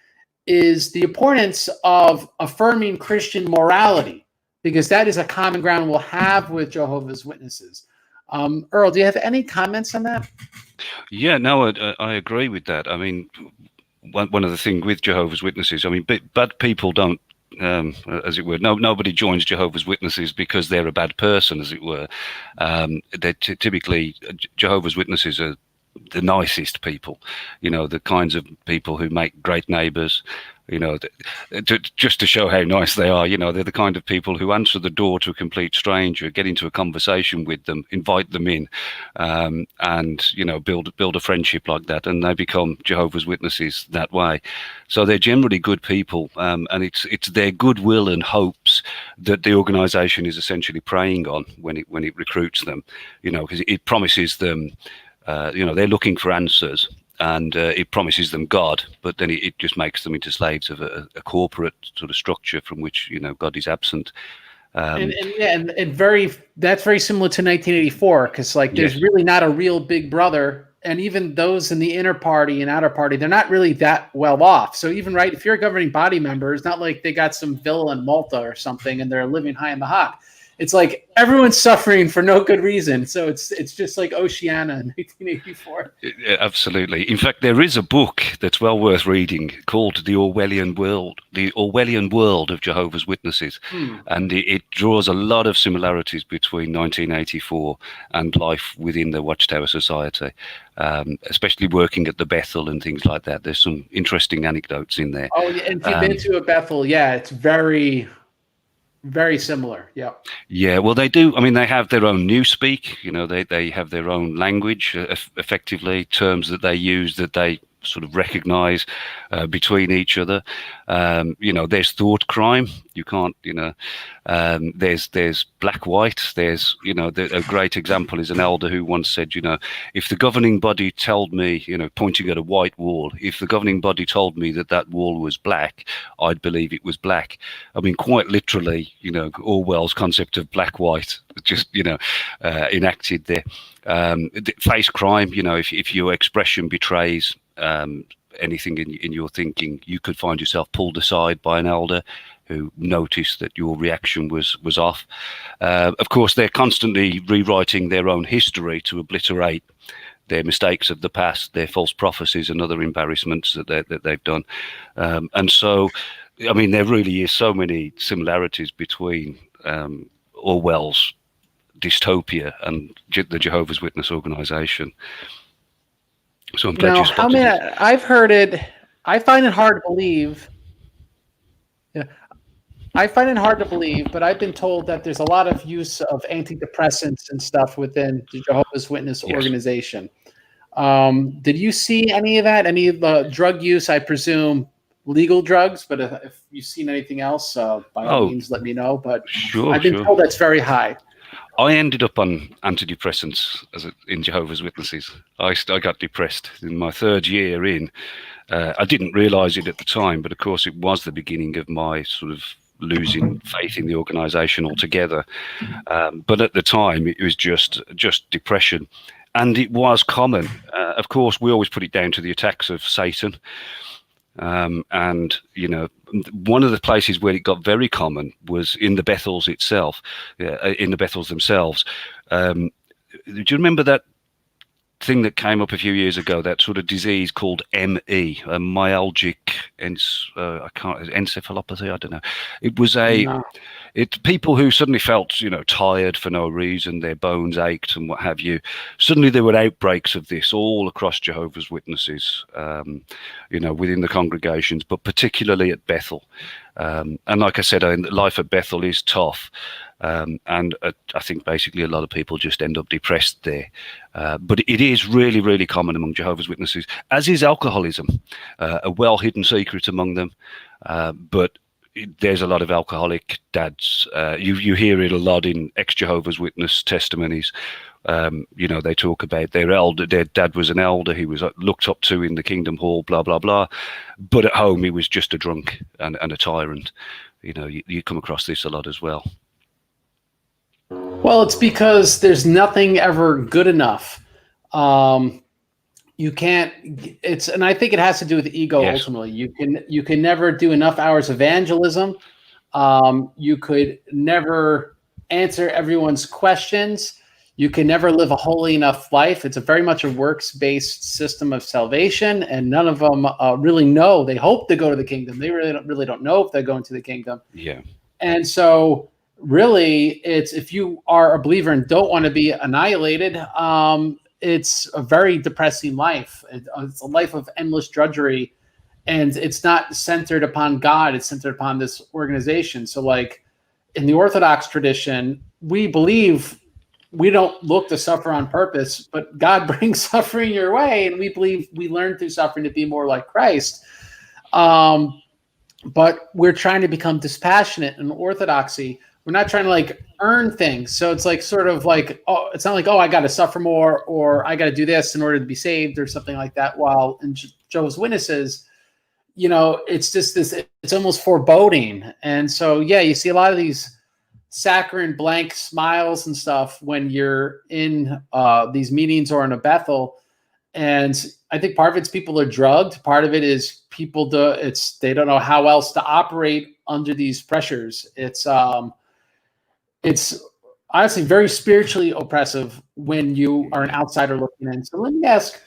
is the importance of affirming Christian morality, because that is a common ground we'll have with Jehovah's Witnesses. Earl, do you have any comments on that? Yeah, no, I agree with that. I mean, one of the things with Jehovah's Witnesses, I mean, bad people don't, as it were, nobody joins Jehovah's Witnesses because they're a bad person, as it were. They're typically, Jehovah's Witnesses are the nicest people, the kinds of people who make great neighbors, just to show how nice they are. They're the kind of people who answer the door to a complete stranger, get into a conversation with them, invite them in, and build a friendship like that, and they become Jehovah's Witnesses that way. So they're generally good people, and it's their goodwill and hopes that the organization is essentially preying on when it recruits them, because it promises them, they're looking for answers, and it promises them God, but then it just makes them into slaves of a corporate sort of structure from which God is absent. And that's very similar to 1984, because there's really not a real big brother, and even those in the inner party and outer party, they're not really that well off. So even if you're a governing body member, it's not like they got some villa in Malta or something and they're living high in the hop. It's like everyone's suffering for no good reason. So it's just like Oceania in 1984. Absolutely. In fact, there is a book that's well worth reading called The Orwellian World of Jehovah's Witnesses. And it draws a lot of similarities between 1984 and life within the Watchtower Society, especially working at the Bethel and things like that. There's some interesting anecdotes in there. Oh, yeah. And if you've been to a Bethel, it's very... very similar. Yeah. Well, they do. I mean, they have their own newspeak. They have their own language, effectively, terms that they use that they sort of recognize between each other. There's thought crime. You can't, there's black white. There's, a great example is an elder who once said, if the governing body told me, pointing at a white wall, if the governing body told me that wall was black, I'd believe it was black. I mean, quite literally, Orwell's concept of black white just enacted there. Face crime. If your expression betrays anything in your thinking, you could find yourself pulled aside by an elder who noticed that your reaction was off. Of course, they're constantly rewriting their own history to obliterate their mistakes of the past, their false prophecies and other embarrassments that they've done. And so, I mean, there really is so many similarities between Orwell's dystopia and the Jehovah's Witness organization. So I'm glad you spotted it. I've heard it. I find it hard to believe. Yeah, I find it hard to believe, but I've been told that there's a lot of use of antidepressants and stuff within the Jehovah's Witness organization. Did you see any of that? Any of the drug use? I presume legal drugs, but if you've seen anything else, by all means, let me know. But I've been told that's very high. I ended up on antidepressants in Jehovah's Witnesses. I got depressed in my third year in. I didn't realise it at the time, but of course it was the beginning of my sort of losing faith in the organisation altogether. But at the time, it was just depression. And it was common. Of course, we always put it down to the attacks of Satan. And, one of the places where it got very common was in the Bethels itself, in the Bethels themselves. Do you remember that thing that came up a few years ago, that sort of disease called ME, a myalgic encephalopathy? I don't know. It was people who suddenly felt, tired for no reason, their bones ached and what have you. Suddenly there were outbreaks of this all across Jehovah's Witnesses, within the congregations, but particularly at Bethel. And like I said, life at Bethel is tough. And I think basically a lot of people just end up depressed there. But it is really, really common among Jehovah's Witnesses, as is alcoholism, a well-hidden secret among them. But there's a lot of alcoholic dads. You hear it a lot in ex-Jehovah's Witness testimonies. They talk about their dad was an elder, he was looked up to in the Kingdom Hall, blah, blah, blah. But at home, he was just a drunk and a tyrant. You come across this a lot as well. Well, it's because there's nothing ever good enough. You can't. And I think it has to do with the ego. Yes. Ultimately. You can never do enough hours of evangelism. You could never answer everyone's questions. You can never live a holy enough life. It's very much a works-based system of salvation, and none of them really know. They hope to go to the kingdom. They really don't know if they're going to the kingdom. Yeah. And so, really, it's if you are a believer and don't want to be annihilated, it's a very depressing life. It's a life of endless drudgery, and it's not centered upon God. It's centered upon this organization. So, like in the Orthodox tradition, we believe we don't look to suffer on purpose, but God brings suffering your way, and we believe we learn through suffering to be more like Christ. But we're trying to become dispassionate in orthodoxy. We're not trying to earn things. So it's it's not like, I got to suffer more or I got to do this in order to be saved or something like that. While in Jehovah's Witnesses, it's just this, it's almost foreboding. And so, you see a lot of these saccharine blank smiles and stuff when you're in these meetings or in a Bethel. And I think part of it's people are drugged. Part of it is they don't know how else to operate under these pressures. It's honestly very spiritually oppressive when you are an outsider looking in. So let me ask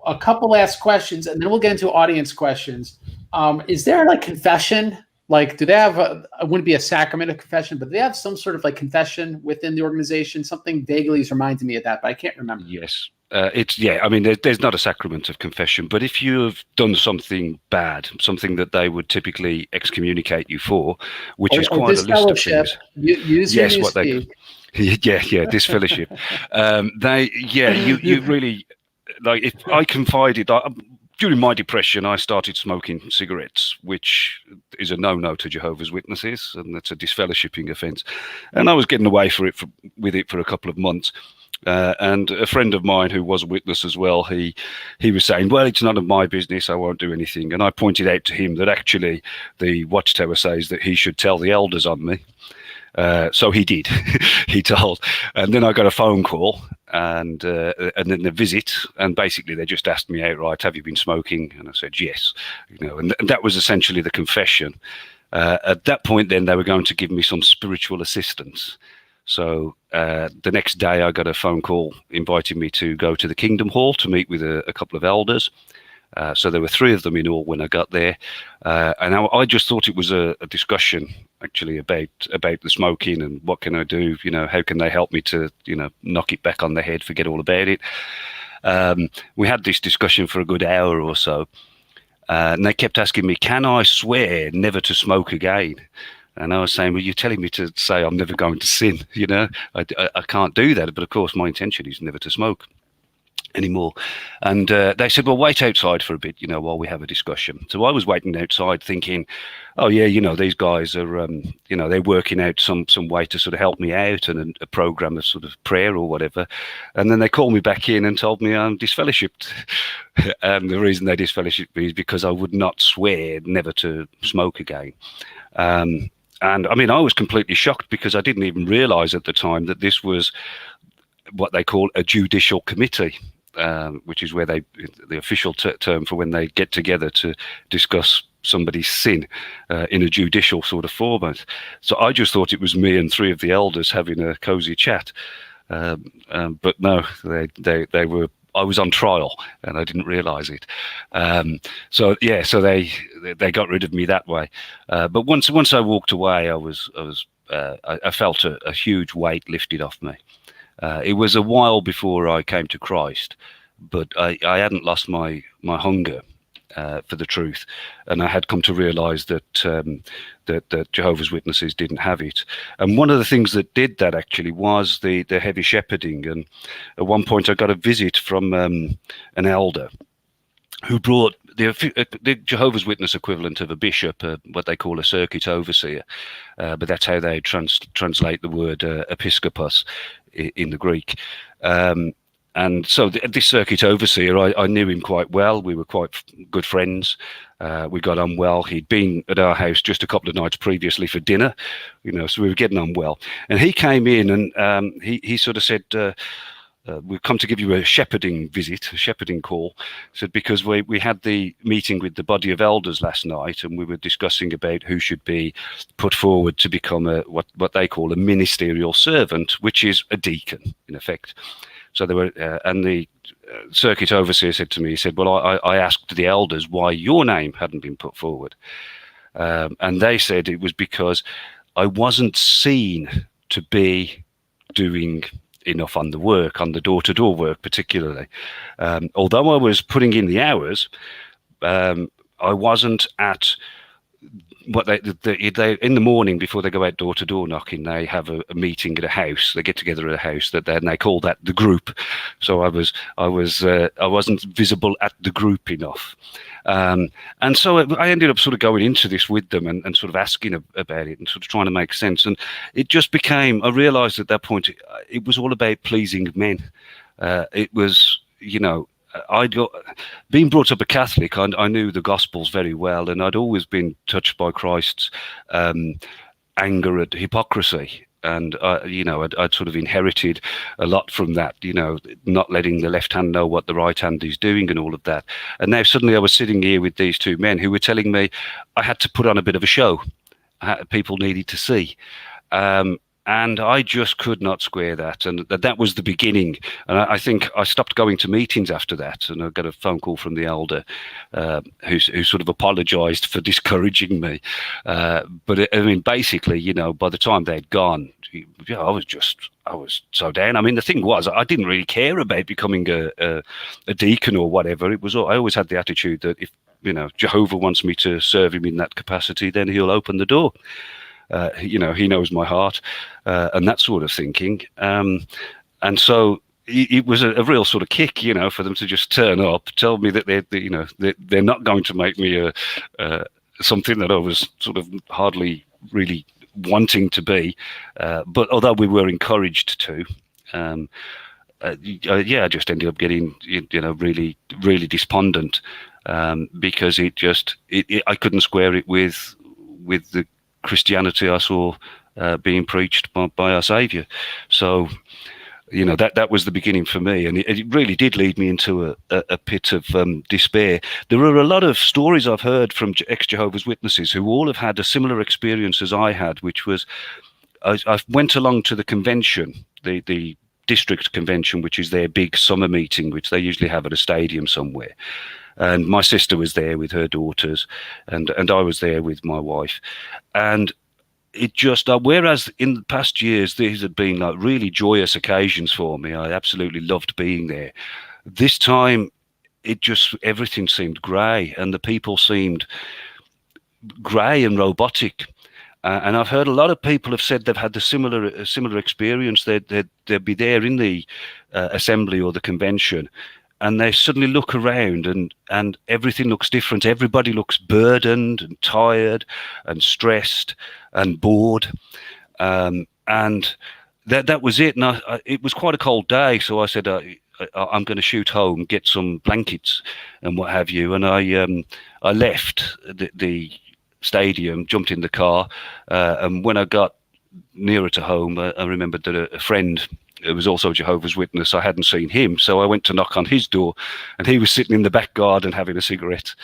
a couple last questions, and then we'll get into audience questions. Is there confession? Do they have it wouldn't be a sacrament of confession, but do they have some sort of confession within the organization? Something vaguely is reminding me of that, but I can't remember. Yes. There's not a sacrament of confession, but if you have done something bad, something that they would typically excommunicate you for, which is quite a list of things. Disfellowship. You really, if I confided, during my depression, I started smoking cigarettes, which is a no-no to Jehovah's Witnesses, and that's a disfellowshipping offence. And I was getting away with it for a couple of months. And a friend of mine who was a witness as well, he was saying, well, it's none of my business, I won't do anything. And I pointed out to him that actually the Watchtower says that he should tell the elders on me. So he did. He told, and then I got a phone call and then the visit, and basically they just asked me outright, "Have you been smoking?" And I said yes. And that was essentially the confession. At that point, then they were going to give me some spiritual assistance. So the next day, I got a phone call inviting me to go to the Kingdom Hall to meet with a couple of elders. So there were 3 of them in all when I got there, and I just thought it was a discussion actually about the smoking and what can I do, how can they help me to knock it back on the head, forget all about it. We had this discussion for a good hour or so, and they kept asking me, can I swear never to smoke again? And I was saying, well, you're telling me to say I'm never going to sin, I can't do that, but of course my intention is never to smoke anymore. And they said, well, wait outside for a bit, while we have a discussion. So I was waiting outside thinking, oh yeah, these guys are, they're working out some way to sort of help me out and a program of sort of prayer or whatever. And then they called me back in and told me I'm disfellowshipped. And the reason they disfellowshipped me is because I would not swear never to smoke again. And I mean, I was completely shocked because I didn't even realize at the time that this was what they call a judicial committee. Which is where the official term for when they get together to discuss somebody's sin in a judicial sort of format. So I just thought it was me and 3 of the elders having a cozy chat, but no, they were. I was on trial and I didn't realise it. So they got rid of me that way. But once I walked away, I felt a huge weight lifted off me. It was a while before I came to Christ, but I hadn't lost my hunger for the truth, and I had come to realise that Jehovah's Witnesses didn't have it. And one of the things that did that actually was the heavy shepherding. And at one point, I got a visit from an elder who brought the Jehovah's Witness equivalent of a bishop, what they call a circuit overseer, but that's how they translate the word episkopos in the Greek. And so this circuit overseer, I knew him quite well. We were quite good friends. We got on well. He'd been at our house just a couple of nights previously for dinner, so we were getting on well. And he came in and he sort of said, we've come to give you a shepherding visit, a shepherding call. So because we had the meeting with the body of elders last night, and we were discussing about who should be put forward to become what they call a ministerial servant, which is a deacon in effect. So they were, and the circuit overseer said to me, he said, well, I asked the elders why your name hadn't been put forward. And they said it was because I wasn't seen to be doing enough on the work, on the door-to-door work particularly. Although I was putting in the hours, I wasn't at what they in the morning before they go out door-to-door knocking, they have a meeting at a house. They get together at a house and they call that the group. So I wasn't visible at the group enough. And so I ended up sort of going into this with them and sort of asking about it and sort of trying to make sense. And it just became, I realized at that point, it was all about pleasing men. It was, I'd been brought up a Catholic. I knew the Gospels very well, and I'd always been touched by Christ's anger at hypocrisy. And, I'd sort of inherited a lot from that, not letting the left hand know what the right hand is doing and all of that. And now suddenly I was sitting here with these 2 men who were telling me I had to put on a bit of a show. People needed to see. And I just could not square that. And that was the beginning. And I think I stopped going to meetings after that. And I got a phone call from the elder who sort of apologized for discouraging me. But I mean, basically, by the time they'd gone, I was so down. I mean, the thing was, I didn't really care about becoming a deacon or whatever. I always had the attitude that if, Jehovah wants me to serve him in that capacity, then he'll open the door. He knows my heart, and that sort of thinking. And so it was a real sort of kick, for them to just turn up, tell me that they're not going to make me something that I was sort of hardly really wanting to be. But although we were encouraged to, I just ended up getting, really, really despondent because I couldn't square it with the Christianity I saw being preached by our Saviour. So, you know, that was the beginning for me, and it really did lead me into a pit of despair. There are a lot of stories I've heard from ex-Jehovah's Witnesses who all have had a similar experience as I had, which was I went along to the convention, the district convention, which is their big summer meeting, which they usually have at a stadium somewhere. And my sister was there with her daughters, and I was there with my wife. And it just, whereas in the past years, these had been like really joyous occasions for me. I absolutely loved being there. This time, everything seemed grey, and the people seemed grey and robotic. And I've heard a lot of people have said they've had the similar experience. They'd be there in the assembly or the convention, and they suddenly look around and everything looks different. Everybody looks burdened and tired and stressed and bored. And that was it. And it was quite a cold day, so I said, I'm going to shoot home, get some blankets and what have you. And I left the stadium, jumped in the car, and when I got nearer to home, I remembered that a friend, it was also a Jehovah's Witness, I hadn't seen him, so I went to knock on his door, and he was sitting in the back garden having a cigarette,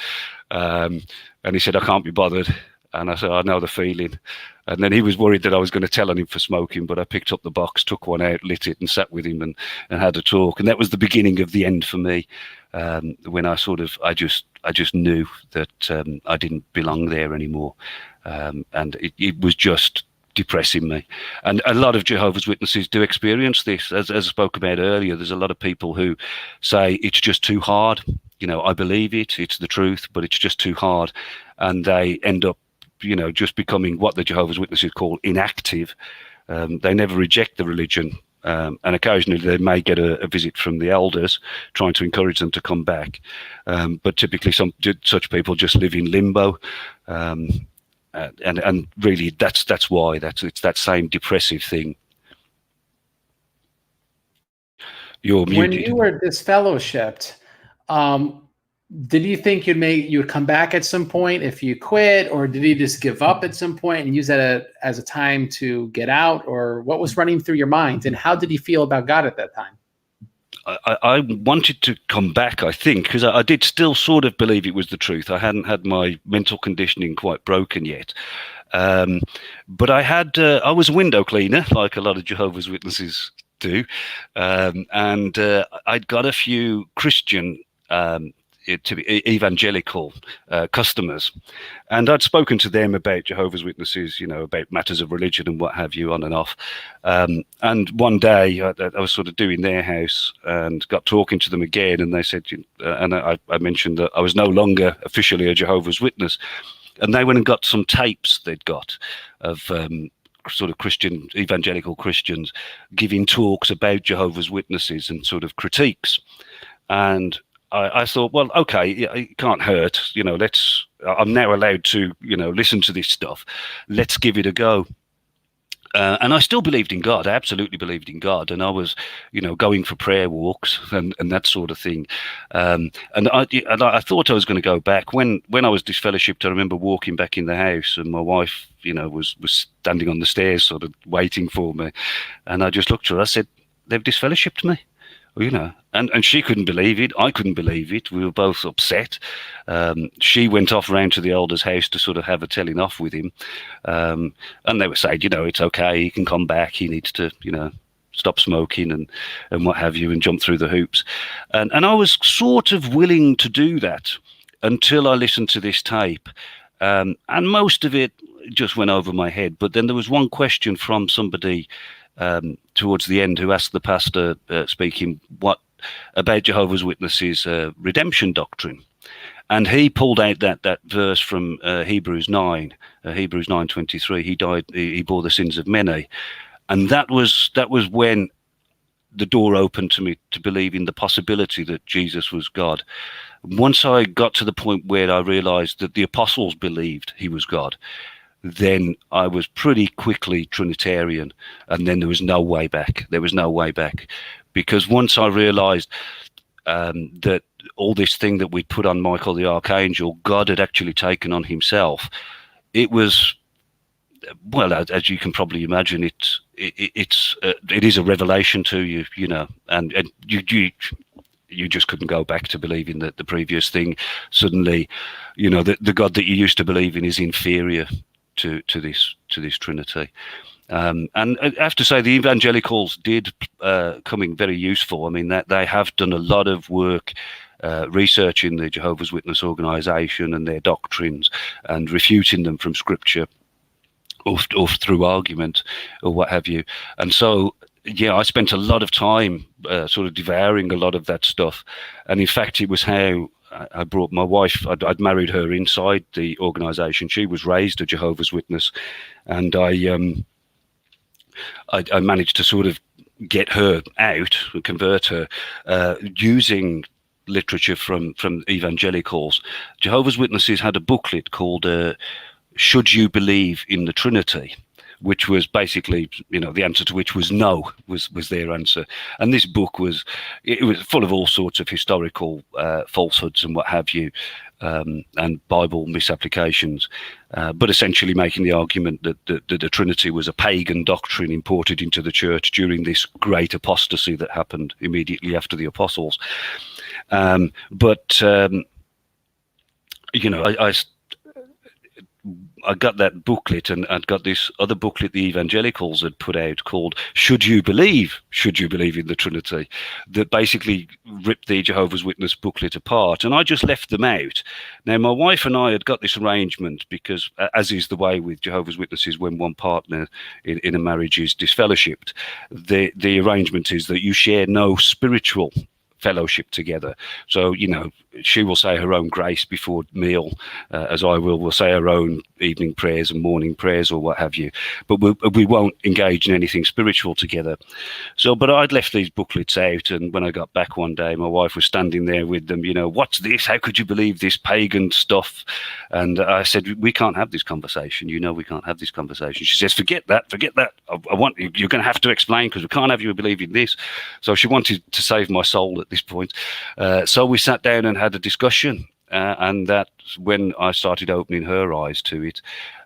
and he said, I can't be bothered. And I said, I know the feeling. And then he was worried that I was going to tell on him for smoking, but I picked up the box, took one out, lit it, and sat with him and had a talk. And that was the beginning of the end for me, when I just knew that I didn't belong there anymore. And it was just depressing me. And a lot of Jehovah's Witnesses do experience this. As I spoke about earlier, there's a lot of people who say it's just too hard. You know, I believe it's the truth, but it's just too hard. And they end up, you know, just becoming what the Jehovah's Witnesses call inactive. They never reject the religion. And occasionally they may get a visit from the elders trying to encourage them to come back. But typically such people just live in limbo. And really that's why it's that same depressive thing. You're muted. When you were disfellowshipped, did you think you'd come back at some point if you quit, or did you just give up at some point and use that as a time to get out, or what was running through your mind, and how did you feel about God at that time? I wanted to come back, I think, because I did still sort of believe it was the truth. I hadn't had my mental conditioning quite broken yet. But I was a window cleaner, like a lot of Jehovah's Witnesses do. And I'd got a few Christian to be evangelical customers, and I'd spoken to them about Jehovah's Witnesses, you know, about matters of religion and what have you, on and off. And one day I was sort of doing their house and got talking to them again, and they said, and I mentioned that I was no longer officially a Jehovah's Witness, and they went and got some tapes they'd got of sort of Christian, evangelical Christians giving talks about Jehovah's Witnesses and sort of critiques. And I thought, well, okay, it can't hurt, you know, I'm now allowed to, you know, listen to this stuff. Let's give it a go. And I still believed in God. I absolutely believed in God. And I was, you know, going for prayer walks and that sort of thing. And I thought I was going to go back. When I was disfellowshipped, I remember walking back in the house, and my wife, you know, was standing on the stairs sort of waiting for me. And I just looked at her. I said, they've disfellowshipped me. You know, and she couldn't believe it. I couldn't believe it. We were both upset. She went off round to the elder's house to sort of have a telling off with him. And they were saying, you know, it's okay. He can come back. He needs to, you know, stop smoking and what have you, and jump through the hoops. And I was sort of willing to do that until I listened to this tape. And most of it just went over my head. But then there was one question from somebody towards the end who asked the pastor speaking what about Jehovah's Witnesses redemption doctrine, and he pulled out that verse from Hebrews 9:23. He bore the sins of many, and that was when the door opened to me to believe in the possibility that Jesus was God. Once I got to the point where I realized that the apostles believed he was God, then I was pretty quickly Trinitarian, and then there was no way back. Because once I realized that all this thing that we'd put on Michael the Archangel, God had actually taken on himself, it was well, as you can probably imagine, it is a revelation to you, and you just couldn't go back to believing that the previous thing. Suddenly, the God that you used to believe in is inferior to this Trinity. And I have to say, the evangelicals did coming very useful. I mean, that they have done a lot of work researching the Jehovah's Witness organization and their doctrines and refuting them from Scripture or through argument or what have you. And so, yeah, I spent a lot of time sort of devouring a lot of that stuff. And in fact, it was how I brought my wife. I'd married her inside the organization. She was raised a Jehovah's Witness, and I managed to sort of get her out and convert her using literature from evangelicals. Jehovah's Witnesses had a booklet called "Should You Believe in the Trinity?" which was basically, the answer to which was no, was their answer. And this book was full of all sorts of historical falsehoods and what have you, and Bible misapplications, but essentially making the argument that the Trinity was a pagan doctrine imported into the church during this great apostasy that happened immediately after the apostles. I got that booklet, and I'd got this other booklet the evangelicals had put out called Should You Believe in the Trinity?, that basically ripped the Jehovah's Witness booklet apart, and I just left them out. Now, my wife and I had got this arrangement because, as is the way with Jehovah's Witnesses, when one partner in a marriage is disfellowshipped, the arrangement is that you share no spiritual fellowship together. So, she will say her own grace before meal, as I will say her own evening prayers and morning prayers or what have you. But we won't engage in anything spiritual together. So, but I'd left these booklets out, and when I got back one day, my wife was standing there with them. What's this? How could you believe this pagan stuff? And I said, we can't have this conversation. We can't have this conversation. She says, forget that. I want you're going to have to explain, because we can't have you believe in this. So she wanted to save my soul at this point. So we sat down and had a discussion, and that's when I started opening her eyes to it.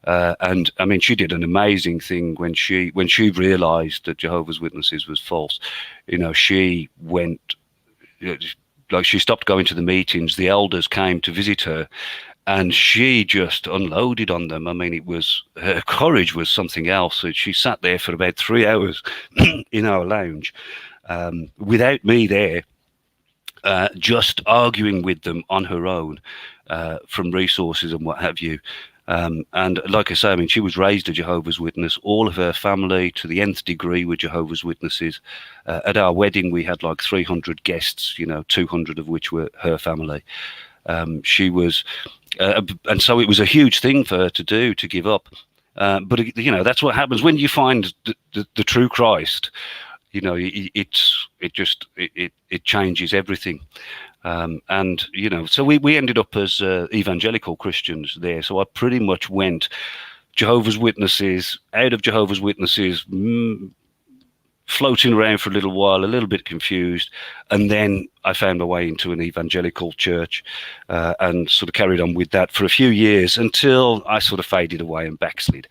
And I mean, she did an amazing thing when she realized that Jehovah's Witnesses was false. She went, she stopped going to the meetings. The elders came to visit her, and she just unloaded on them. I mean, her courage was something else. She sat there for about 3 hours in our lounge without me there, just arguing with them on her own, from resources and what have you. And like I say, I mean, she was raised a Jehovah's Witness. All of her family, to the nth degree, were Jehovah's Witnesses. At our wedding, we had like 300 guests, 200 of which were her family. She was, and so it was a huge thing for her to do, to give up. But that's what happens when you find the true Christ. It changes everything. And so we ended up as evangelical Christians there. So I pretty much went Jehovah's Witnesses, out of Jehovah's Witnesses, floating around for a little while, a little bit confused, and then I found my way into an evangelical church, and sort of carried on with that for a few years until I sort of faded away and backslid,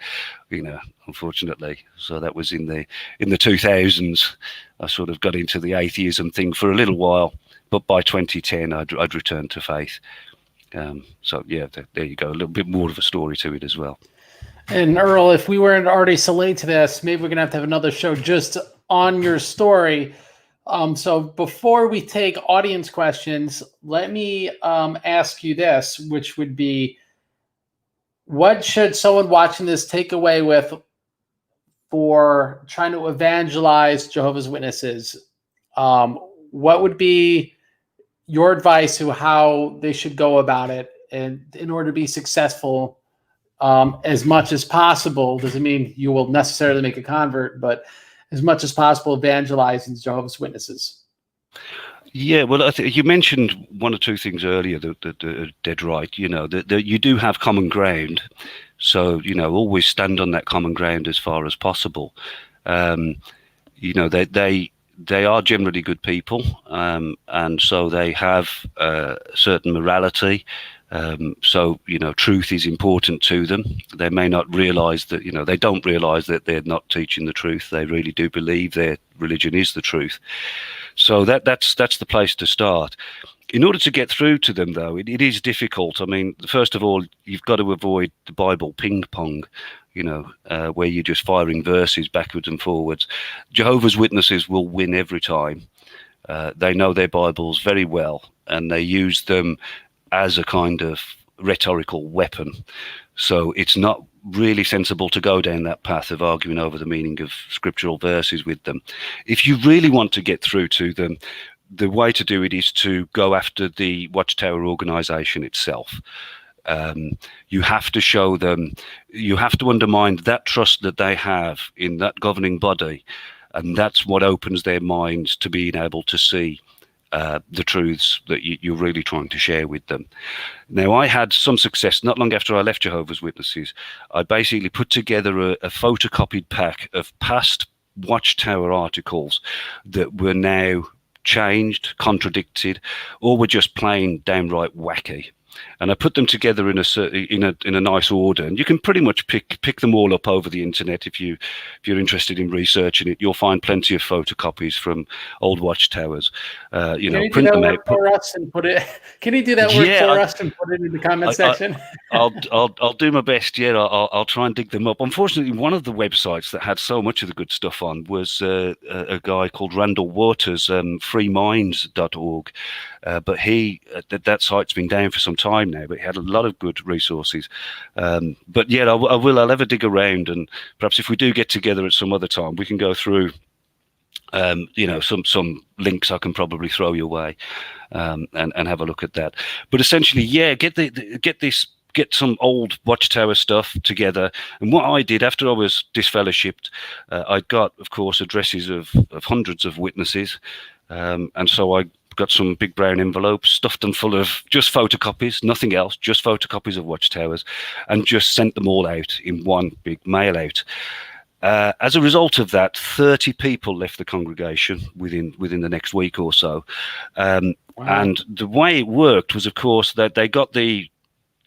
unfortunately. So that was in the 2000s. I sort of got into the atheism thing for a little while, but by 2010 I'd returned to faith. So yeah, there you go, a little bit more of a story to it as well. And Earl, if we weren't already so late to this, maybe we're gonna have to have another show just on your story. So before we take audience questions, let me ask you this, which would be, what should someone watching this take away with for trying to evangelize Jehovah's Witnesses? What would be your advice to how they should go about it, and in order to be successful, as much as possible? Doesn't mean you will necessarily make a convert, but as much as possible evangelizing Jehovah's Witnesses. Yeah, well, I think you mentioned one or two things earlier that are dead right. That you do have common ground, so always stand on that common ground as far as possible. They they are generally good people, and so they have certain morality. So, truth is important to them. They may not realize that, they don't realize that they're not teaching the truth. They really do believe their religion is the truth. So that's the place to start. In order to get through to them, though, it is difficult. I mean, first of all, you've got to avoid the Bible ping pong, where you're just firing verses backwards and forwards. Jehovah's Witnesses will win every time. They know their Bibles very well, and they use them as a kind of rhetorical weapon. So it's not really sensible to go down that path of arguing over the meaning of scriptural verses with them. If you really want to get through to them, the way to do it is to go after the Watchtower organization itself. You have to show them, you have to undermine that trust that they have in that governing body, and that's what opens their minds to being able to see the truths that you're really trying to share with them. Now, I had some success not long after I left Jehovah's Witnesses. I basically put together a photocopied pack of past Watchtower articles that were now changed, contradicted, or were just plain downright wacky. And I put them together in a nice order, and you can pretty much pick them all up over the internet if you're interested in researching it. You'll find plenty of photocopies from old watchtowers. Can you do that work for us and put it? Can you do that work for us and put it in the comment section? I'll do my best. Yeah, I'll try and dig them up. Unfortunately, one of the websites that had so much of the good stuff on was a guy called Randall Waters, freeminds.org. But that site's been down for some time now, but he had a lot of good resources. But yeah, I'll ever dig around, and perhaps if we do get together at some other time, we can go through some links I can probably throw your way, and have a look at that. But essentially, yeah, get some old Watchtower stuff together. And what I did after I was disfellowshipped, I got, of course, addresses of hundreds of witnesses, and so I got some big brown envelopes, stuffed them full of just photocopies, nothing else, just photocopies of Watchtowers, and just sent them all out in one big mail out. As a result of that, 30 people left the congregation within the next week or so. Wow. And the way it worked was, of course, that they got the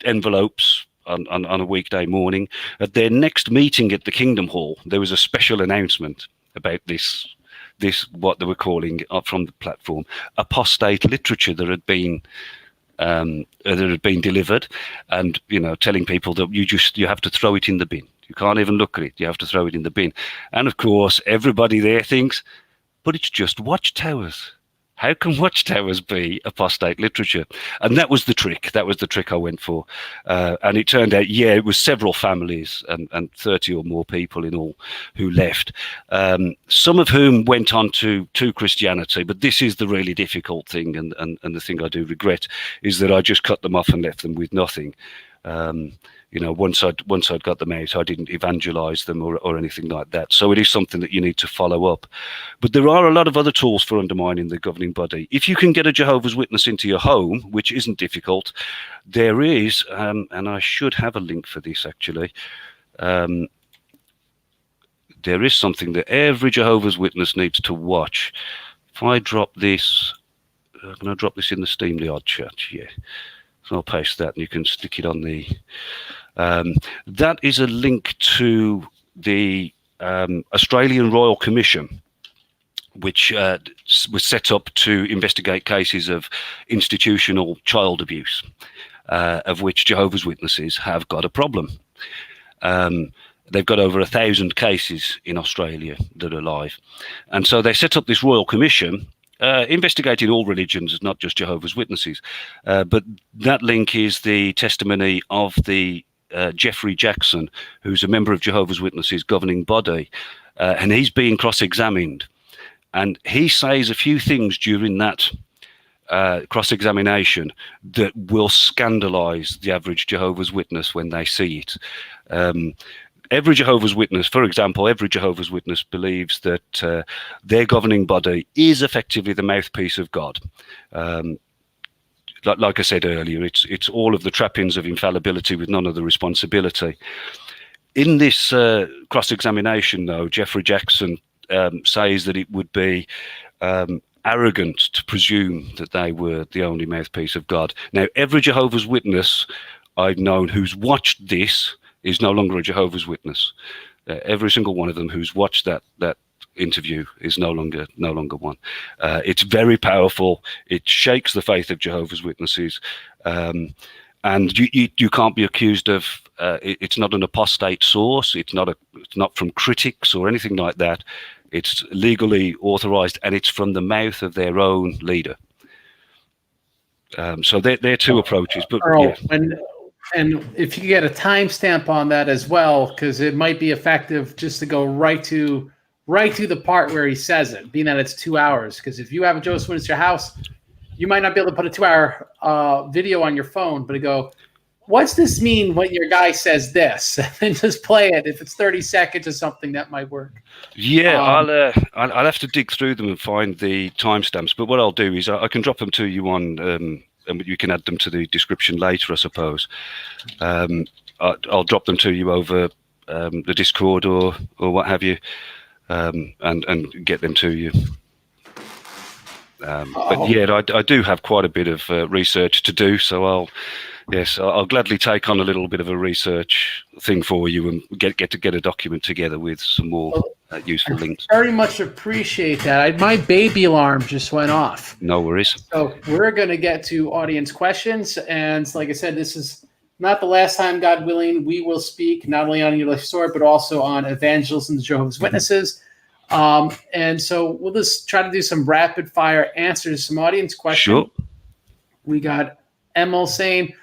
envelopes on a weekday morning. At their next meeting at the Kingdom Hall, there was a special announcement about this what they were calling from the platform apostate literature that had been delivered, and telling people that you have to throw it in the bin. You can't even look at it. You have to throw it in the bin. And of course, everybody there thinks, but it's just Watchtowers. How can Watchtowers be apostate literature? And that was the trick. That was the trick I went for. And it turned out, yeah, it was several families and 30 or more people in all who left. Some of whom went on to Christianity. But this is the really difficult thing. And the thing I do regret is that I just cut them off and left them with nothing. Once I'd got them out, I didn't evangelize them or anything like that. So it is something that you need to follow up. But there are a lot of other tools for undermining the governing body. If you can get a Jehovah's Witness into your home, which isn't difficult, there is, and I should have a link for this actually, there is something that every Jehovah's Witness needs to watch. If I drop this, can I drop this in the StreamYard chat? Yeah. So I'll paste that and you can stick it on the... that is a link to the Australian Royal Commission, which was set up to investigate cases of institutional child abuse, of which Jehovah's Witnesses have got a problem. They've got over 1,000 cases in Australia that are live. And so they set up this Royal Commission investigating all religions, not just Jehovah's Witnesses. But that link is the testimony of the Jeffrey Jackson, who's a member of Jehovah's Witnesses governing body, and he's being cross-examined. And he says a few things during that cross-examination that will scandalize the average Jehovah's Witness when they see it. Every Jehovah's Witness, for example, every Jehovah's Witness believes that their governing body is effectively the mouthpiece of God. Like I said earlier, it's all of the trappings of infallibility with none of the responsibility. In this cross-examination, though, Jeffrey Jackson says that it would be arrogant to presume that they were the only mouthpiece of God. Now, every Jehovah's Witness I've known who's watched this is no longer a Jehovah's Witness. Every single one of them who's watched that interview is no longer one. It's very powerful. It shakes the faith of Jehovah's Witnesses, and you can't be accused of. It's not an apostate source. It's not from critics or anything like that. It's legally authorized, and it's from the mouth of their own leader. So they're two approaches. But Earl, yeah. And if you could get a timestamp on that as well, because it might be effective just to go right to the part where he says it, being that it's 2 hours. Because if you have a Jehovah's Witness at your house, you might not be able to put a 2-hour video on your phone, but go, what's this mean when your guy says this? And just play it. If it's 30 seconds or something, that might work. Yeah, I'll have to dig through them and find the timestamps. But what I'll do is I can drop them to you on, and you can add them to the description later, I suppose. I'll drop them to you over the Discord or what have you, and get them to you. But yeah, I do have quite a bit of research to do, so I'll gladly take on a little bit of a research thing for you and get a document together with some more useful links. Very much appreciate that. My baby alarm just went off. No worries. So we're going to get to audience questions. And like I said, this is not the last time, God willing, we will speak not only on Your Life Story, but also on Evangelizing the Jehovah's Witnesses. And so we'll just try to do some rapid fire answers to some audience questions. Sure. We got Emil saying,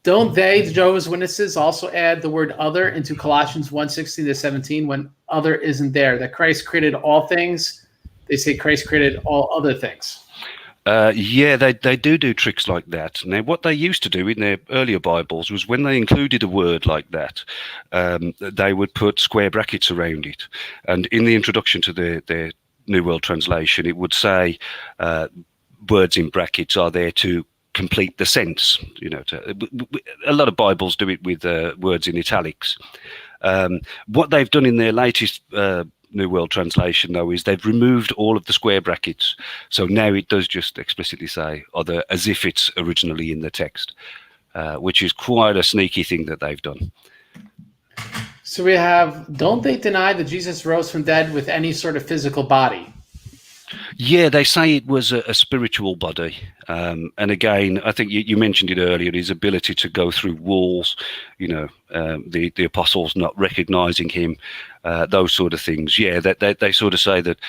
don't they, the Jehovah's Witnesses, also add the word other into Colossians 1:16-17 when other isn't there? That Christ created all things. They say Christ created all other things. Yeah, they do tricks like that. Now, what they used to do in their earlier Bibles was when they included a word like that, they would put square brackets around it. And in the introduction to their New World Translation, it would say words in brackets are there to complete the sense. A lot of Bibles do it with words in italics. What they've done in their latest New World Translation, though, is they've removed all of the square brackets. So now it does just explicitly say other as if it's originally in the text, which is quite a sneaky thing that they've done. So we have, don't they deny that Jesus rose from dead with any sort of physical body? Yeah, they say it was a spiritual body. And again, I think you mentioned it earlier, his ability to go through walls, the apostles not recognizing him, those sort of things. Yeah, they sort of say that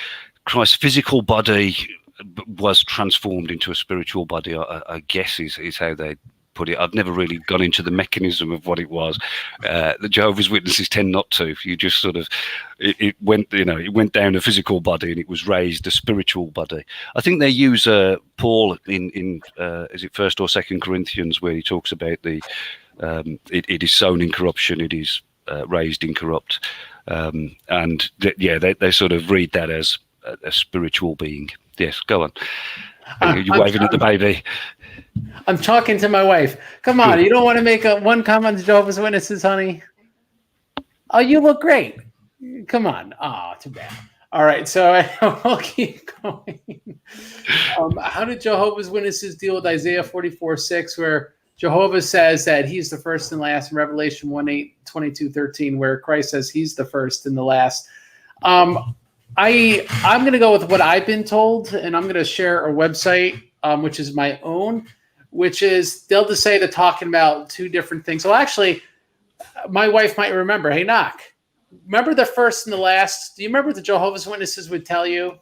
Christ's physical body was transformed into a spiritual body, I guess is how they put it. I've never really gone into the mechanism of what it was. The Jehovah's Witnesses tend not to. You just sort of, it went down a physical body and it was raised a spiritual body. I think they use Paul in is it 1st or 2nd Corinthians, where he talks about it is sown in corruption, it is raised incorrupt, and they sort of read that as a spiritual being. Yes, go on. You're waving at the baby. I'm talking to my wife. Come on, you don't want to make one comment to Jehovah's Witnesses, honey? Oh, you look great. Come on. Oh, too bad. All right, so we'll keep going. How did Jehovah's Witnesses deal with Isaiah 44:6, where Jehovah says that he's the first and last, in Revelation 1:8-22-13, where Christ says he's the first and the last? I'm going to go with what I've been told, and I'm going to share a website, which is my own, which is, they'll just say they're talking about two different things. Well, actually, my wife might remember. Hey, Knock, remember the first and the last? Do you remember what the Jehovah's Witnesses would tell you?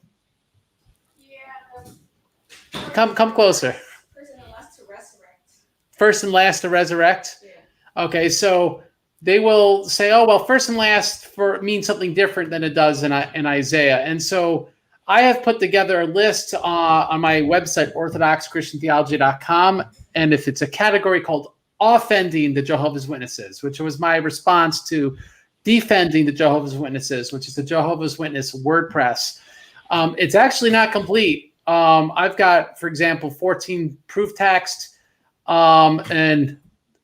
Yeah. Come closer. First and last to resurrect. First and last to resurrect? Yeah. Okay, so they will say, oh, well, first and last means something different than it does in Isaiah. And so I have put together a list on my website, orthodoxchristiantheology.com, and if it's a category called offending the Jehovah's Witnesses, which was my response to defending the Jehovah's Witnesses, which is the Jehovah's Witness WordPress. It's actually not complete. I've got, for example, 14 proof text, and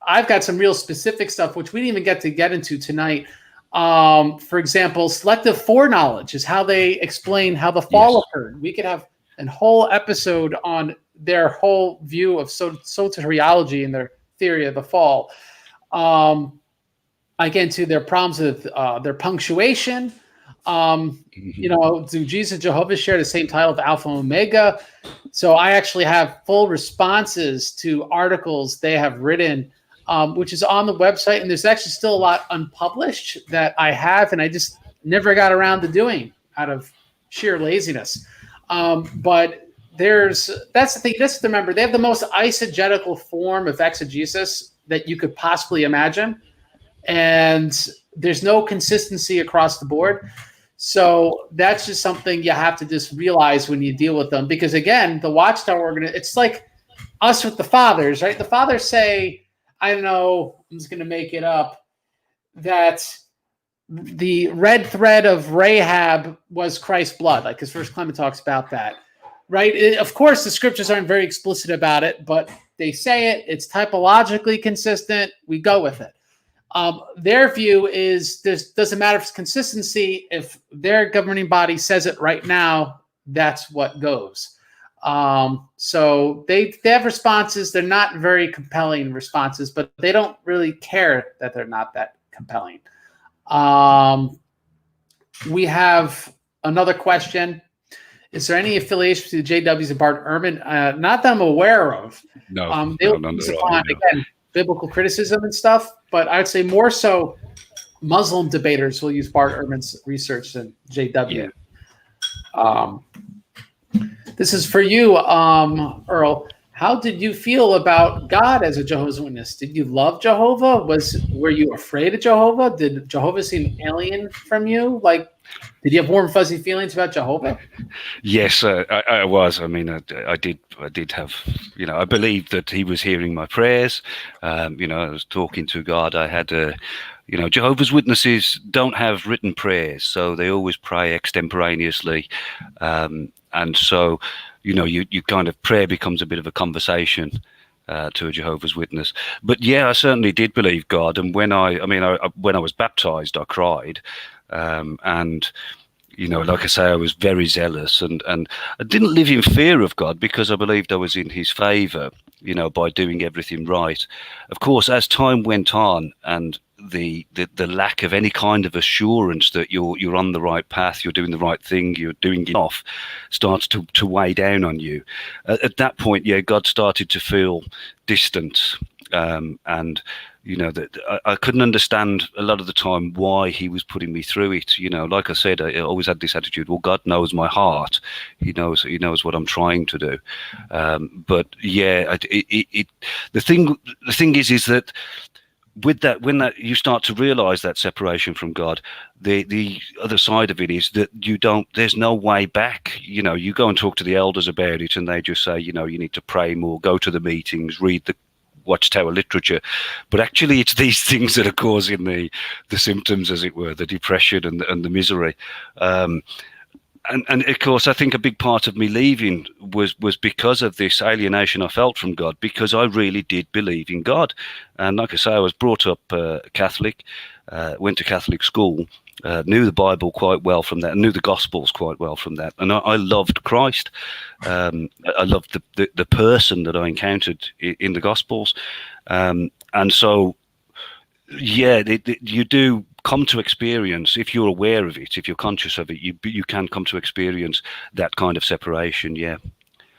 I've got some real specific stuff, which we didn't even get into tonight, For example, selective foreknowledge is how they explain how the fall occurred. We could have a whole episode on their whole view of soteriology and their theory of the fall. I get into their problems with their punctuation. Do Jesus and Jehovah share the same title of Alpha and Omega? So I actually have full responses to articles they have written, which is on the website. And there's actually still a lot unpublished that I have, and I just never got around to doing out of sheer laziness. But that's the thing. Just remember, they have the most eisegetical form of exegesis that you could possibly imagine. And there's no consistency across the board. So that's just something you have to just realize when you deal with them. Because again, the Watchtower it's like us with the fathers, right? The fathers say, I don't know, I'm just going to make it up, that the red thread of Rahab was Christ's blood, like his First Clement talks about that, right? Of course, the scriptures aren't very explicit about it, but they say it. It's typologically consistent. We go with it. Their view is this doesn't matter if it's consistency. If their governing body says it right now, that's what goes. So they have responses. They're not very compelling responses, but they don't really care that they're not that compelling. We have another question. Is there any affiliation to the JWs and Bart Ehrman? Not that I'm aware of. No, again, biblical criticism and stuff, but I would say more so Muslim debaters will use Bart Ehrman's research than JW. Yeah. This is for you, Earl. How did you feel about God as a Jehovah's Witness? Did you love Jehovah? Were you afraid of Jehovah? Did Jehovah seem alien from you? Like, did you have warm, fuzzy feelings about Jehovah? Yes, I was. I mean, I did have, I believed that he was hearing my prayers. I was talking to God. I had, Jehovah's Witnesses don't have written prayers, so they always pray extemporaneously. And so, you kind of, prayer becomes a bit of a conversation to a Jehovah's Witness. But yeah, I certainly did believe God. And when I was baptized, I cried. And like I say, I was very zealous, and I didn't live in fear of God because I believed I was in his favor, by doing everything right. Of course, as time went on, and the lack of any kind of assurance that you're on the right path, you're doing the right thing, you're doing enough, starts to weigh down on you. At that point, God started to feel distant, and that I couldn't understand a lot of the time why he was putting me through it. Like I said, I always had this attitude, well, God knows my heart. He knows what I'm trying to do. But yeah, the thing is that with that, when you start to realize that separation from God, the other side of it is that there's no way back. You go and talk to the elders about it and they just say, you need to pray more, go to the meetings, read the Watchtower literature, but actually it's these things that are causing the symptoms, as it were, the depression and the misery. And of course, I think a big part of me leaving was because of this alienation I felt from God, because I really did believe in God. And like I say, I was brought up Catholic, went to Catholic school, knew the Bible quite well from that, knew the Gospels quite well from that. And I loved Christ. I loved the person that I encountered in the Gospels. And so, yeah, you do come to experience, if you're aware of it, if you're conscious of it, you can come to experience that kind of separation. Yeah.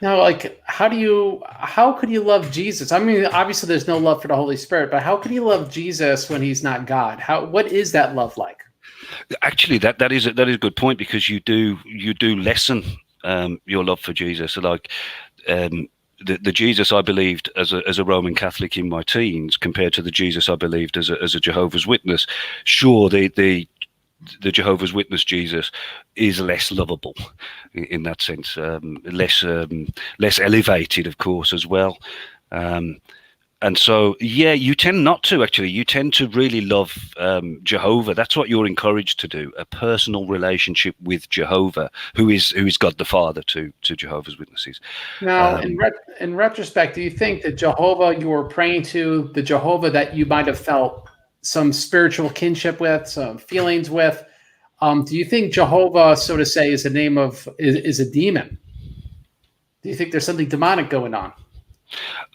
Now, like, how could you love Jesus? I mean, obviously there's no love for the Holy Spirit, but how could you love Jesus when he's not God? What is that love like? Actually, that is a good point, because you do lessen your love for Jesus. So like, the Jesus I believed as a Roman Catholic in my teens compared to the Jesus I believed as a Jehovah's Witness. Sure, the Jehovah's Witness Jesus is less lovable in that sense, less elevated, of course, as well. And so, yeah, you tend not to, actually. You tend to really love Jehovah. That's what you're encouraged to do, a personal relationship with Jehovah, who is God the Father to Jehovah's Witnesses. Now, in retrospect, do you think that Jehovah you were praying to, the Jehovah that you might have felt some spiritual kinship with, some feelings with. Do you think Jehovah, so to say, is a name of is a demon? Do you think there's something demonic going on?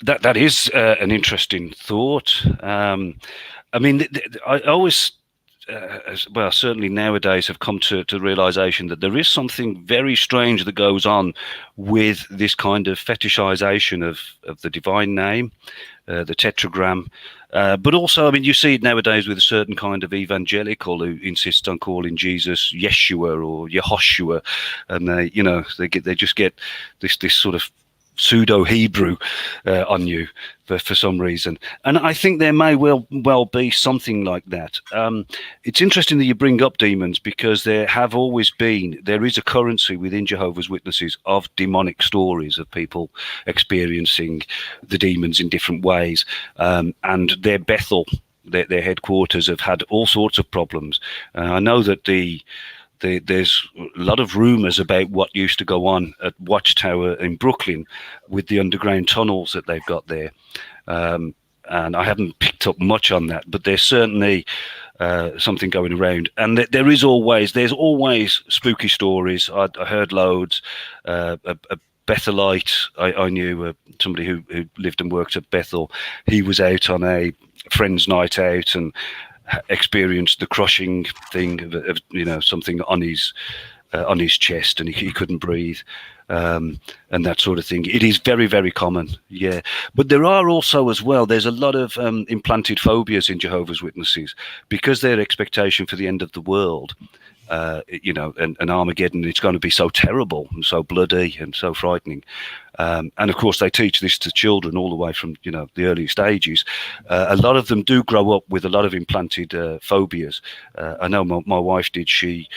That is an interesting thought. I mean, I always, well, certainly nowadays have come to realization that there is something very strange that goes on with this kind of fetishization of the divine name, the tetragram. But also, I mean, you see it nowadays with a certain kind of evangelical who insists on calling Jesus Yeshua or Yehoshua, and they just get this sort of pseudo Hebrew on you for some reason, and I think there may well be something like that. It's interesting that you bring up demons, because there is a currency within Jehovah's Witnesses of demonic stories of people experiencing the demons in different ways, and their Bethel, their headquarters, have had all sorts of problems. I know that there's a lot of rumors about what used to go on at Watchtower in Brooklyn with the underground tunnels that they've got there. And I haven't picked up much on that, but there's certainly something going around. And there's always spooky stories. I heard loads. A Bethelite, I knew somebody who lived and worked at Bethel. He was out on a friend's night out and experienced the crushing thing of something on his chest, and he couldn't breathe, and that sort of thing. It is very, very common, yeah. But there are also, as well, there's a lot of implanted phobias in Jehovah's Witnesses, because their expectation for the end of the world, and Armageddon, it's going to be so terrible and so bloody and so frightening. And of course, they teach this to children all the way from the early stages. A lot of them do grow up with a lot of implanted phobias. I know my wife did. She'd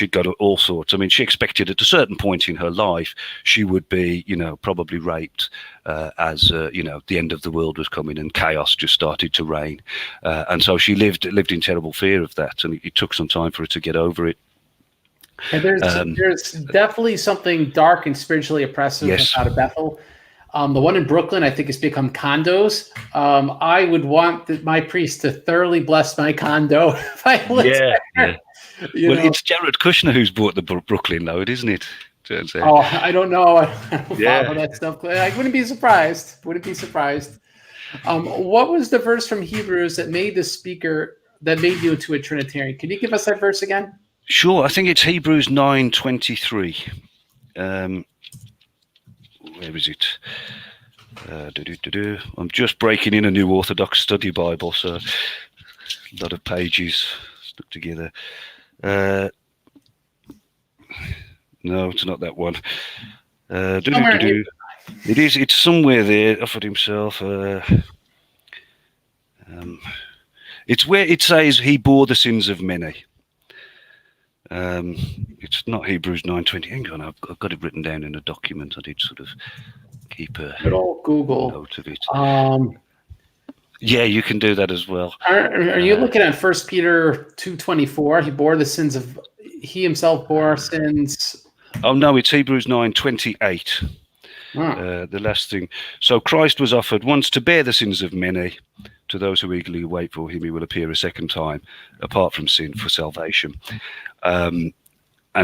got all sorts. I mean, she expected at a certain point in her life she would be, probably raped, as the end of the world was coming and chaos just started to reign. And so she lived in terrible fear of that, and it took some time for her to get over it. And there's definitely something dark and spiritually oppressive about a Bethel. The one in Brooklyn, I think, has become condos. I would want my priest to thoroughly bless my condo if I lived there. Yeah. It's Jared Kushner who's bought the Brooklyn load, isn't it? Oh, I don't know. I don't follow that stuff. I wouldn't be surprised. What was the verse from Hebrews that made you into a Trinitarian? Can you give us that verse again? Sure, I think it's Hebrews 9:23. Where is it? I'm just breaking in a new Orthodox study Bible, so a lot of pages stuck together. No, it's not that one. It is. It's somewhere there. Offered himself. It's where it says he bore the sins of many. It's not Hebrews 9:20. Hang on, I've got it written down in a document. I did sort of keep a Google note of it. Yeah, you can do that as well. Are you looking at 1 Peter 2:24? He himself bore our sins. Oh no, it's Hebrews 9:28. The last thing. So Christ was offered once to bear the sins of many. To those who eagerly wait for him, he will appear a second time, apart from sin, for salvation. And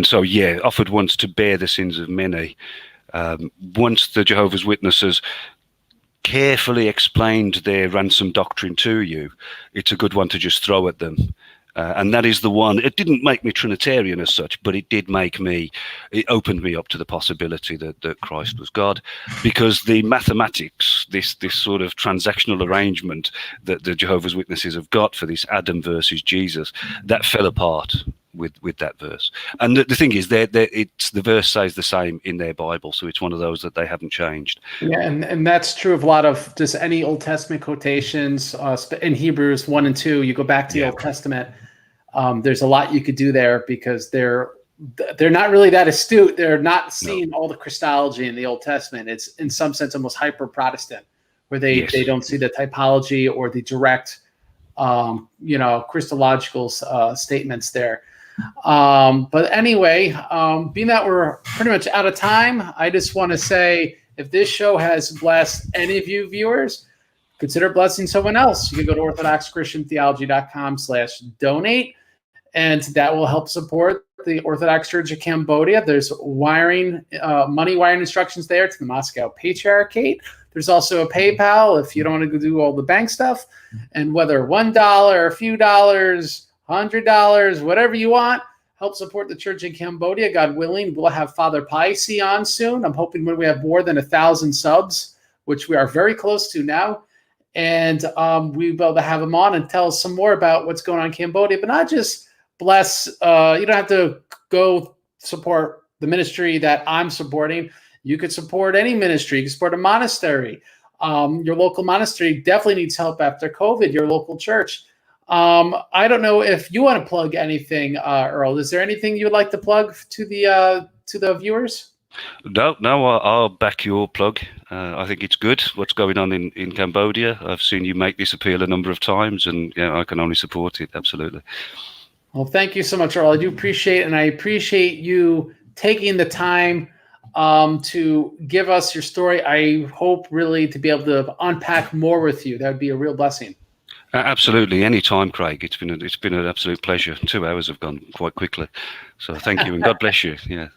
so, offered once to bear the sins of many. Once the Jehovah's Witnesses carefully explained their ransom doctrine to you, it's a good one to just throw at them. And that is the one. It didn't make me Trinitarian as such, but it opened me up to the possibility that Christ was God, because the mathematics, this sort of transactional arrangement that the Jehovah's Witnesses have got for this Adam versus Jesus, that fell apart with that verse. And the thing is, the verse says the same in their Bible, so it's one of those that they haven't changed. Yeah, and that's true of a lot of just any Old Testament quotations in Hebrews 1 and 2. You go back to the Old Testament. There's a lot you could do there, because they're not really that astute. They're not seeing all the Christology in the Old Testament. It's in some sense almost hyper Protestant, where they don't see the typology or the direct Christological statements there. But anyway, being that we're pretty much out of time, I just want to say, if this show has blessed any of you viewers, consider blessing someone else. You can go to orthodoxchristiantheology.com/donate, and that will help support the Orthodox Church of Cambodia. There's money wiring instructions there to the Moscow Patriarchate. There's also a PayPal if you don't want to go do all the bank stuff. And whether $1, a few dollars, $100, whatever you want, help support the church in Cambodia. God willing, we'll have Father Paisi on soon. I'm hoping when we have more than 1,000 subs, which we are very close to now. And we'll be able to have him on and tell us some more about what's going on in Cambodia, but not just bless. You don't have to go support the ministry that I'm supporting. You could support any ministry. You can support a monastery. Your local monastery definitely needs help after COVID, your local church. I don't know if you want to plug anything, Earl. Is there anything you would like to plug to the viewers? No, I'll back your plug. I think it's good what's going on in Cambodia. I've seen you make this appeal a number of times, and I can only support it, absolutely. Well, thank you so much, Earl. I do appreciate it, and I appreciate you taking the time to give us your story. I hope really to be able to unpack more with you. That would be a real blessing. Absolutely, anytime, Craig. It's been an absolute pleasure. 2 hours have gone quite quickly, so thank you, and God bless you. Yeah.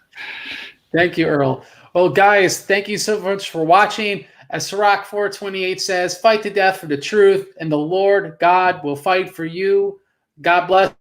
Thank you, Earl. Well, guys, thank you so much for watching. As Sirach 4:28 says, fight to death for the truth, and the Lord God will fight for you. God bless you.